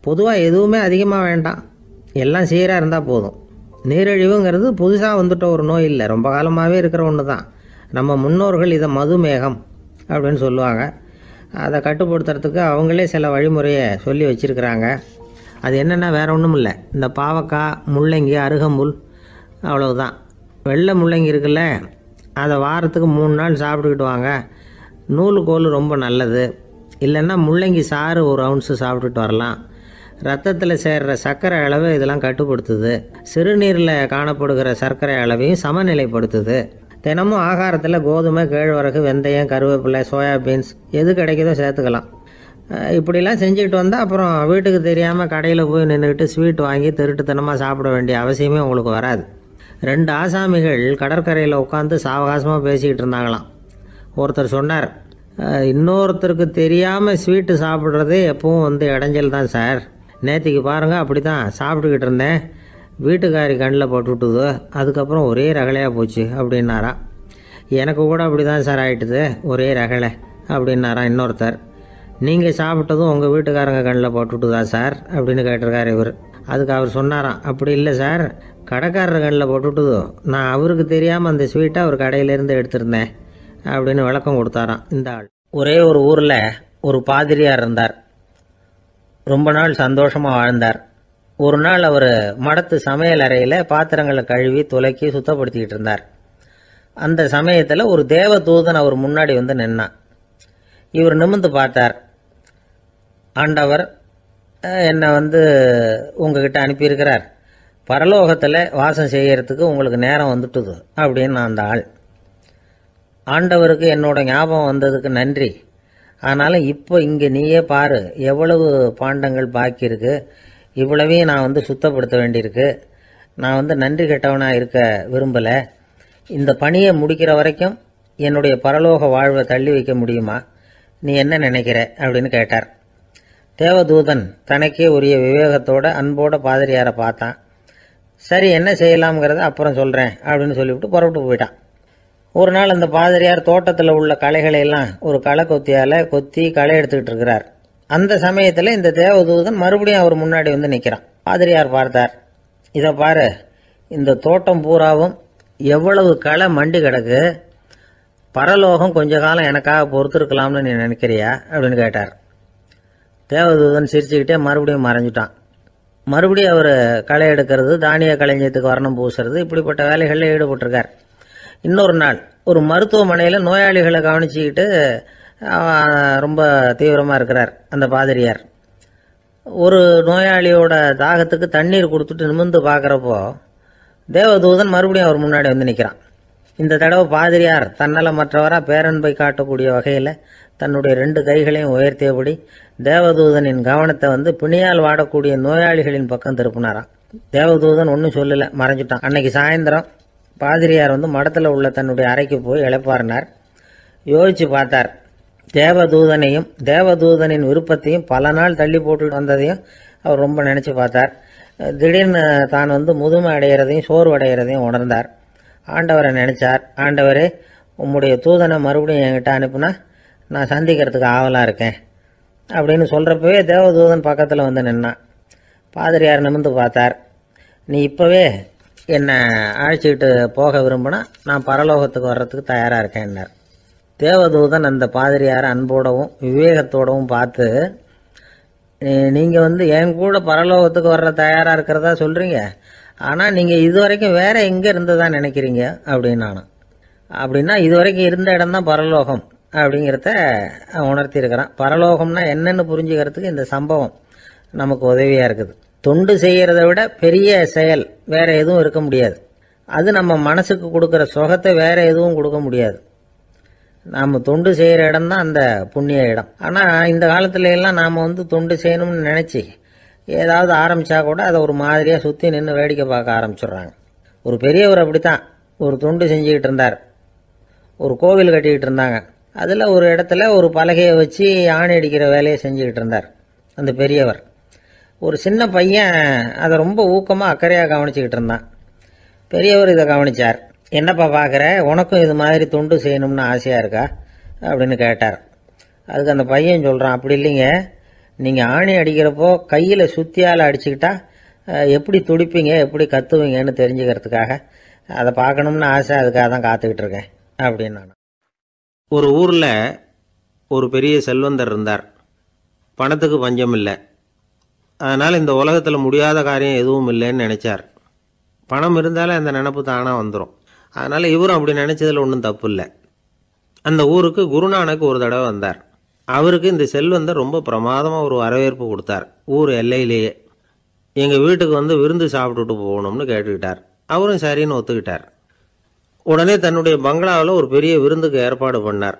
பொதுவாக எதுவுமே அதிகமாக வேண்டாம், எல்லாம் சீராக இருந்தால் போதும். நீரிழிவுங்கிறது புதுசாக வந்துட்ட ஒரு நோய் இல்லை, ரொம்ப காலமாகவே இருக்கிற ஒன்று தான். நம்ம முன்னோர்கள் இதை மதுமேகம் அப்படின்னு சொல்லுவாங்க. அதை கட்டுப்படுத்துறதுக்கு அவங்களே சில வழிமுறையை சொல்லி வச்சுருக்கிறாங்க. அது என்னென்னா வேறு ஒன்றும் இல்லை, இந்த பாவக்காய், முள்ளங்கி, அருகம்புல், அவ்வளவுதான். வெள்ளை முள்ளங்கி இருக்குல்ல, அதை வாரத்துக்கு 3 நாள் சாப்பிட்டுக்கிட்டு வாங்க. நூலுக்கோல் ரொம்ப நல்லது. இல்லைன்னா முள்ளங்கி சாறு 1 ounce சாப்பிட்டுட்டு வரலாம். ரத்தத்தில் சேர்கிற சர்க்கரை அளவை இதெல்லாம் கட்டுப்படுத்துது. சிறுநீரில் காணப்படுகிற சர்க்கரை அளவையும் சமநிலைப்படுத்துது. தினமும் ஆகாரத்தில் கோதுமை, கேழ்வரகு, வெந்தயம், கருவேப்பிலை, சோயாபீன்ஸ் எது கிடைக்குதோ சேர்த்துக்கலாம். இப்படிலாம் செஞ்சுக்கிட்டு வந்தால் அப்புறம் வீட்டுக்கு தெரியாமல் கடையில் போய் நின்றுக்கிட்டு ஸ்வீட் வாங்கி திருட்டுத்தனமாக சாப்பிட வேண்டிய அவசியமே உங்களுக்கு வராது. 2 ஆசாமிகள் கடற்கரையில் உட்காந்து சாவகாசமாக பேசிக்கிட்டு இருந்தாங்களாம். ஒருத்தர் சொன்னார், இன்னொருத்தருக்கு தெரியாமல் ஸ்வீட்டு சாப்பிட்றதே எப்பவும் இடைஞ்சல் தான் சார். நேற்றுக்கு பாருங்கள் அப்படி தான் சாப்பிட்டுக்கிட்டு இருந்தேன், வீட்டுக்காரி கண்ணில் போட்டுவிட்டுது, அதுக்கப்புறம் ஒரே ரகலையாக போச்சு அப்படின்னாரா. எனக்கு கூட அப்படி தான் சார் ஆகிட்டுது, ஒரே ரகலை அப்படின்னாரா இன்னொருத்தர். நீங்கள் சாப்பிட்டதும் உங்கள் வீட்டுக்காரங்க கண்ணில் போட்டுவிட்டுதா சார் அப்படின்னு கேட்டிருக்காரு இவர். அதுக்கு அவர் சொன்னாராம், அப்படி இல்லை சார், கடைக்காரர் கண்ணில் போட்டுவிட்டுதோ, நான் அவருக்கு தெரியாமல் அந்த ஸ்வீட்டை அவர் கடையிலேருந்து எடுத்திருந்தேன் அப்படின்னு விளக்கம் கொடுத்தாராம் இந்த ஆள். ஒரே ஒரு ஊரில் ஒரு பாதிரியார் இருந்தார். ரொம்ப நாள் சந்தோஷமாக வாழ்ந்தார். ஒரு நாள் அவர் மடத்து சமையல் அறையில் பாத்திரங்களை கழுவி துலக்கி சுத்தப்படுத்திக்கிட்டு இருந்தார். அந்த சமயத்தில் ஒரு தேவதூதன் அவர் முன்னாடி நின்னான். இவர் நிமிர்ந்து பார்த்தார். ஆண்டவர் என்னை உங்ககிட்ட அனுப்பியிருக்கிறார், பரலோகத்தில் வாசம் செய்யறதுக்கு உங்களுக்கு நேரம் வந்துட்டுது அப்படின்னு அந்த ஆள். ஆண்டவருக்கு என்னோட ஞாபகம் வந்ததுக்கு நன்றி. ஆனாலும் இப்போ இங்கே நீயே பாரு, எவ்வளவு பாண்டங்கள் பாக்கி இருக்கு, இவ்வளவையும் நான் சுத்தப்படுத்த வேண்டியிருக்கு. நான் நன்றி கெட்டவனாக இருக்க விரும்பலை. இந்த பணியை முடிக்கிற வரைக்கும் என்னுடைய பரலோக வாழ்வை தள்ளி வைக்க முடியுமா, நீ என்ன நினைக்கிற அப்படின்னு கேட்டார். தேவதூதன் தனக்கே உரிய விவேகத்தோட அன்போட பாதிரியாரை பார்த்தான். சரி என்ன செய்யலாம்ங்கிறத அப்புறம் சொல்கிறேன் அப்படின்னு சொல்லிவிட்டு புறப்பட்டு போயிட்டான். ஒரு நாள் அந்த பாதிரியார் தோட்டத்தில் உள்ள களைகளை எல்லாம் ஒரு களை கொத்தியால் கொத்தி களை எடுத்துக்கிட்டு இருக்கிறார். அந்த சமயத்தில் இந்த தேவதூதன் மறுபடியும் அவர் முன்னாடி நிற்கிறான். பாதிரியார் பார்த்தார், இதை பாரு, இந்த தோட்டம் பூராவும் எவ்வளவு களை மண்டி கிடக்கு, பரலோகம் கொஞ்ச காலம் எனக்காக பொறுத்திருக்கலாம்னு நீ நினைக்கிறியா அப்படின்னு கேட்டார். தேவதூதன் சிரிச்சுக்கிட்டே மறுபடியும் மறைஞ்சிட்டான். மறுபடியும் அவர் களை எடுக்கிறது, தானிய களஞ்சியத்துக்கு வர்ணம் பூசுறது, இப்படிப்பட்ட வேலைகளில் ஈடுபட்டிருக்கார். இன்னொரு நாள் ஒரு மருத்துவமனையில் நோயாளிகளை கவனிச்சுக்கிட்டு ரொம்ப தீவிரமாக இருக்கிறார் அந்த பாதிரியார். ஒரு நோயாளியோட தாகத்துக்கு தண்ணீர் கொடுத்துட்டு நிமிர்ந்து பார்க்குறப்போ தேவதூதன் மறுபடியும் அவர் முன்னாடி வந்து நிற்கிறான். இந்த தடவை பாதிரியார் தன்னலமற்றவராக பேரன்பை காட்டக்கூடிய வகையில் தன்னுடைய 2 கைகளையும் உயர்த்தியபடி தேவதூதனின் கவனத்தை வந்து பிணியால் வாடக்கூடிய நோயாளிகளின் பக்கம் திருப்பினாராம். தேவதூதன் ஒன்றும் சொல்லலை, மறைஞ்சிட்டான். அன்னைக்கு சாயந்தரம் பாதிரியார் வந்து மடத்தில் உள்ள தன்னுடைய அறைக்கு போய் இளைப்பாறினார். யோசிச்சு பார்த்தார். தேவதூதனையும் தேவதூதனின் விருப்பத்தையும் பல நாள் தள்ளி போட்டு வந்ததையும் அவர் ரொம்ப நினச்சி பார்த்தார். திடீர்னு தான் வந்து முதுமை அடைகிறதையும் சோர்வு அடைகிறதையும் உணர்ந்தார். ஆண்டவரை நினைச்சார். ஆண்டவரே, உம்முடைய தூதனை மறுபடியும் என்கிட்ட அனுப்புனா நான் சந்திக்கிறதுக்கு ஆவலாக இருக்கேன் அப்படின்னு சொல்கிறப்பவே தேவதூதன் பக்கத்தில் வந்து நின்னான். பாதிரியார் நிமிர்ந்து பார்த்தார். நீ இப்போவே என்னை அழைச்சிக்கிட்டு போக விரும்பினா நான் பரலோகத்துக்கு வர்றதுக்கு தயாராக இருக்கேன்னார். தேவதூதன் அந்த பாதிரியாரை அன்போடவும் விவேகத்தோடவும் பார்த்து, நீங்கள் வந்து என் கூட பரலோகத்துக்கு வர்ற தயாராக இருக்கிறதா சொல்கிறீங்க, ஆனால் நீங்கள் இது வரைக்கும் வேறு எங்கே இருந்ததா நினைக்கிறீங்க அப்படின்னானா. அப்படின்னா இது வரைக்கும் இருந்த இடம் தான் பரலோகம் அப்படிங்கிறத உணர்த்தியிருக்கிறான். பரலோகம்னா என்னென்னு புரிஞ்சுக்கிறதுக்கு இந்த சம்பவம் நமக்கு உதவியாக இருக்குது. தொண்டு செய்கிறத விட பெரிய செயல் வேறு எதுவும் இருக்க முடியாது. அது நம்ம மனசுக்கு கொடுக்குற சுகத்தை வேறு எதுவும் கொடுக்க முடியாது. நாம் தொண்டு செய்கிற இடம் தான் அந்த புண்ணிய இடம். ஆனால் இந்த காலத்துல எல்லாம் நாம் வந்து தொண்டு செய்யணும்னு நினச்சி ஏதாவது ஆரம்பித்தா கூட அதை ஒரு மாதிரியாக சுற்றி நின்று வேடிக்கை பார்க்க ஆரம்பிச்சிடுறாங்க. ஒரு பெரியவர் அப்படித்தான் ஒரு தொண்டு செஞ்சுக்கிட்டு இருந்தார். ஒரு கோவில் கட்டிக்கிட்டு இருந்தாங்க. அதில் ஒரு இடத்துல ஒரு பலகையை வச்சு ஆணி அடிக்கிற வேலையை செஞ்சுக்கிட்டு இருந்தார் அந்த பெரியவர். ஒரு சின்ன பையன் அதை ரொம்ப ஊக்கமாக அக்கறையாக கவனிச்சுக்கிட்டு இருந்தான். பெரியவர் இதை கவனித்தார். என்னப்பா பார்க்குற, உனக்கும் இது மாதிரி தொண்டு செய்யணும்னு ஆசையாக இருக்கா அப்படின்னு கேட்டார். அதுக்கு அந்த பையன் சொல்கிறான், அப்படி இல்லைங்க, நீங்கள் ஆணி அடிக்கிறப்போ கையில் சுத்தியால் அடிச்சுக்கிட்டா எப்படி துடிப்பீங்க எப்படி கத்துவீங்கன்னு தெரிஞ்சுக்கிறதுக்காக அதை பார்க்கணும்னு ஆசை, அதுக்காக தான் காத்துக்கிட்டு இருக்கேன் அப்படின்னு நான். ஒரு ஊரில் ஒரு பெரிய செல்வந்தர் இருந்தார். பணத்துக்கு பஞ்சம் இல்லை. அதனால் இந்த உலகத்தில் முடியாத காரியம் எதுவும் இல்லைன்னு நினச்சார். பணம் இருந்தாலும் அந்த நினப்பு தானாக வந்துடும். அதனால் இவரும் அப்படி நினச்சதில் ஒன்றும் தப்பு இல்லை. அந்த ஊருக்கு குருநானக் ஒரு தடவை வந்தார். அவருக்கு இந்த செல்வந்தர் ரொம்ப பிரமாதமாக ஒரு வரவேற்பு கொடுத்தார். ஊர் எல்லையிலேயே எங்கள் வீட்டுக்கு வந்து விருந்து சாப்பிட்டுட்டு போகணும்னு கேட்டுக்கிட்டார். அவரும் சரின்னு ஒத்துக்கிட்டார். உடனே தன்னுடைய பங்களாவில் ஒரு பெரிய விருந்துக்கு ஏற்பாடு பண்ணார்.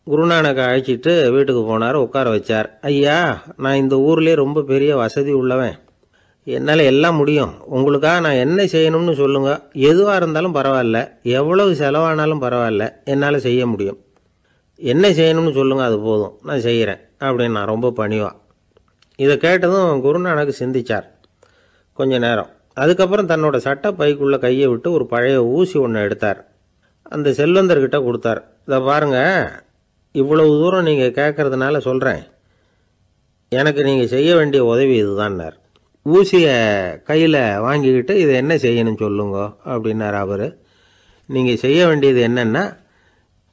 குருநானக்கை அழைச்சிட்டு வீட்டுக்கு போனார். உட்கார வச்சார். ஐயா, நான் இந்த ஊர்லேயே ரொம்ப பெரிய வசதி உள்ளவன். என்னால் எல்லாம் முடியும். உங்களுக்காக நான் என்ன செய்யணும்னு சொல்லுங்கள். எதுவாக இருந்தாலும் பரவாயில்ல, எவ்வளவு செலவானாலும் பரவாயில்ல, என்னால் செய்ய முடியும். என்ன செய்யணும்னு சொல்லுங்கள், அது போதும், நான் செய்கிறேன் அப்படின்னு நான் ரொம்ப பணிவா. இதை கேட்டதும் குருநானக் சிந்திச்சார் கொஞ்ச நேரம். அதுக்கப்புறம் தன்னோட சட்டை பைக்குள்ளே கையை விட்டு ஒரு பழைய ஊசி ஒன்று எடுத்தார். அந்த செல்வந்தர்கிட்ட கொடுத்தார். இதை பாருங்கள், இவ்வளவு தூரம் நீங்கள் கேட்கறதுனால சொல்கிறேன், எனக்கு நீங்கள் செய்ய வேண்டிய உதவி இதுதான்னார். ஊசியை கையில் வாங்கிக்கிட்டு இதை என்ன செய்யணும்னு சொல்லுங்க அப்படின்னார் அவர். நீங்கள் செய்ய வேண்டியது என்னென்னா,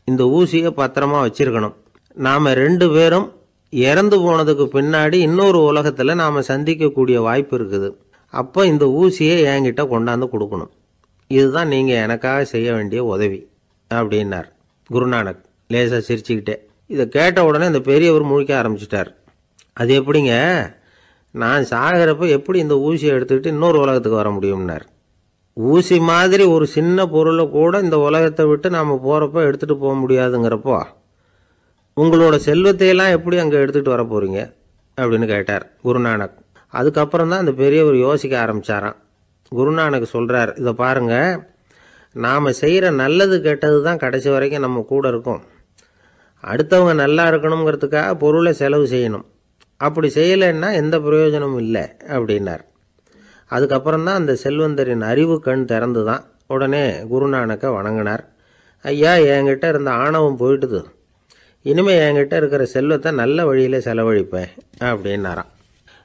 இந்த ஊசியை பத்திரமா வச்சிருக்கணும். நாம் 2 பேரும் இறந்து போனதுக்கு பின்னாடி இன்னொரு உலகத்தில் நாம் சந்திக்கக்கூடிய வாய்ப்பு இருக்குது. அப்போ இந்த ஊசியை என்கிட்ட கொண்டாந்து கொடுக்கணும். இதுதான் நீங்கள் எனக்காக செய்ய வேண்டிய உதவி அப்படின்னார் குருநானக் லேசாக சிரிச்சுக்கிட்டே. இதை கேட்ட உடனே இந்த பெரியவர் முழிக்க ஆரம்பிச்சிட்டார். அது எப்படிங்க, நான் சாகிறப்ப எப்படி இந்த ஊசியை எடுத்துக்கிட்டு இன்னொரு உலகத்துக்கு வர முடியும்னார். ஊசி மாதிரி ஒரு சின்ன பொருளை கூட இந்த உலகத்தை விட்டு நாம் போகிறப்ப எடுத்துகிட்டு போக முடியாதுங்கிறப்போ உங்களோட செல்வத்தையெல்லாம் எப்படி அங்கே எடுத்துகிட்டு வர போகிறீங்க அப்படின்னு கேட்டார் குருநானக். அதுக்கப்புறம் தான் அந்த பெரியவர் யோசிக்க ஆரம்பித்தாராம். குருநானக் சொல்கிறார், இதை பாருங்கள், நாம் செய்கிற நல்லது கெட்டது தான் கடைசி வரைக்கும் நம்ம கூட இருக்கும். அடுத்தவங்க நல்லா இருக்கணுங்கிறதுக்காக பொருளை செலவு செய்யணும். அப்படி செய்யலைன்னா எந்த பிரயோஜனமும் இல்லை அப்படின்னார். அதுக்கப்புறம் தான் அந்த செல்வந்தரின் அறிவு கண் திறந்து தான். உடனே குருநானக்கை வணங்கினார். ஐயா, என்கிட்ட இருந்த ஆணவம் போயிட்டுது. இனிமேல் என்கிட்ட இருக்கிற செல்வத்தை நல்ல வழியில் செலவழிப்பேன் அப்படின்னாராம்.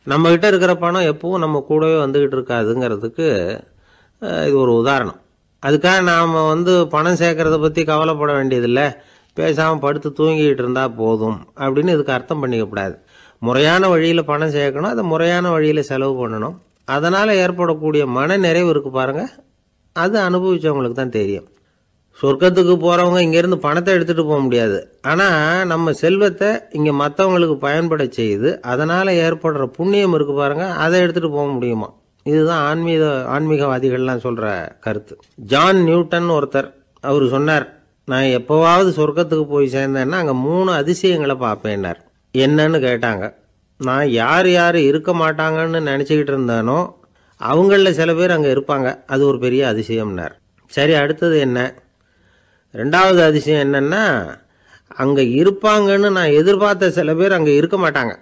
நம்மக்கிட்ட இருக்கிற பணம் எப்பவும் நம்ம கூடவே வந்துக்கிட்டு இருக்காதுங்கிறதுக்கு இது ஒரு உதாரணம். அதுக்காக நாம் பணம் சேர்க்கறத பற்றி கவலைப்பட வேண்டியதில்லை, பேசாமல் படுத்து தூங்கிக்கிட்டு இருந்தால் போதும் அப்படின்னு இதுக்கு அர்த்தம் பண்ணிக்கப்படாது. முறையான வழியில் பணம் சேர்க்கணும், அதை முறையான வழியில் செலவு பண்ணணும். அதனால் ஏற்படக்கூடிய மன நிறைவு இருக்குது பாருங்கள், அது அனுபவித்தவங்களுக்கு தான் தெரியும். சொர்க்கத்துக்கு போகிறவங்க இங்கேருந்து பணத்தை எடுத்துகிட்டு போக முடியாது. ஆனால் நம்ம செல்வத்தை இங்கே மற்றவங்களுக்கு பயன்பட செய்து அதனால் ஏற்படுற புண்ணியம் இருக்குது பாருங்கள், அதை எடுத்துகிட்டு போக முடியுமா. இதுதான் ஆன்மீகவாதிகள்லாம் சொல்கிற கருத்து. ஜான் நியூட்டன் ஒருத்தர், அவர் சொன்னார், நான் எப்போவாவது சொர்க்கத்துக்கு போய் சேர்ந்தேன்னா அங்கே 3 அதிசயங்களை பார்ப்பேன்னார். என்னன்னு கேட்டாங்க. நான் யார் யார் இருக்க மாட்டாங்கன்னு நினச்சிக்கிட்டு இருந்தானோ அவங்களில் சில பேர் அங்கே இருப்பாங்க, அது ஒரு பெரிய அதிசயம்னார். சரி, அடுத்தது என்ன? 2வது அதிசயம் என்னன்னா, அங்கே இருப்பாங்கன்னு நான் எதிர்பார்த்த சில பேர் அங்கே இருக்க மாட்டாங்க,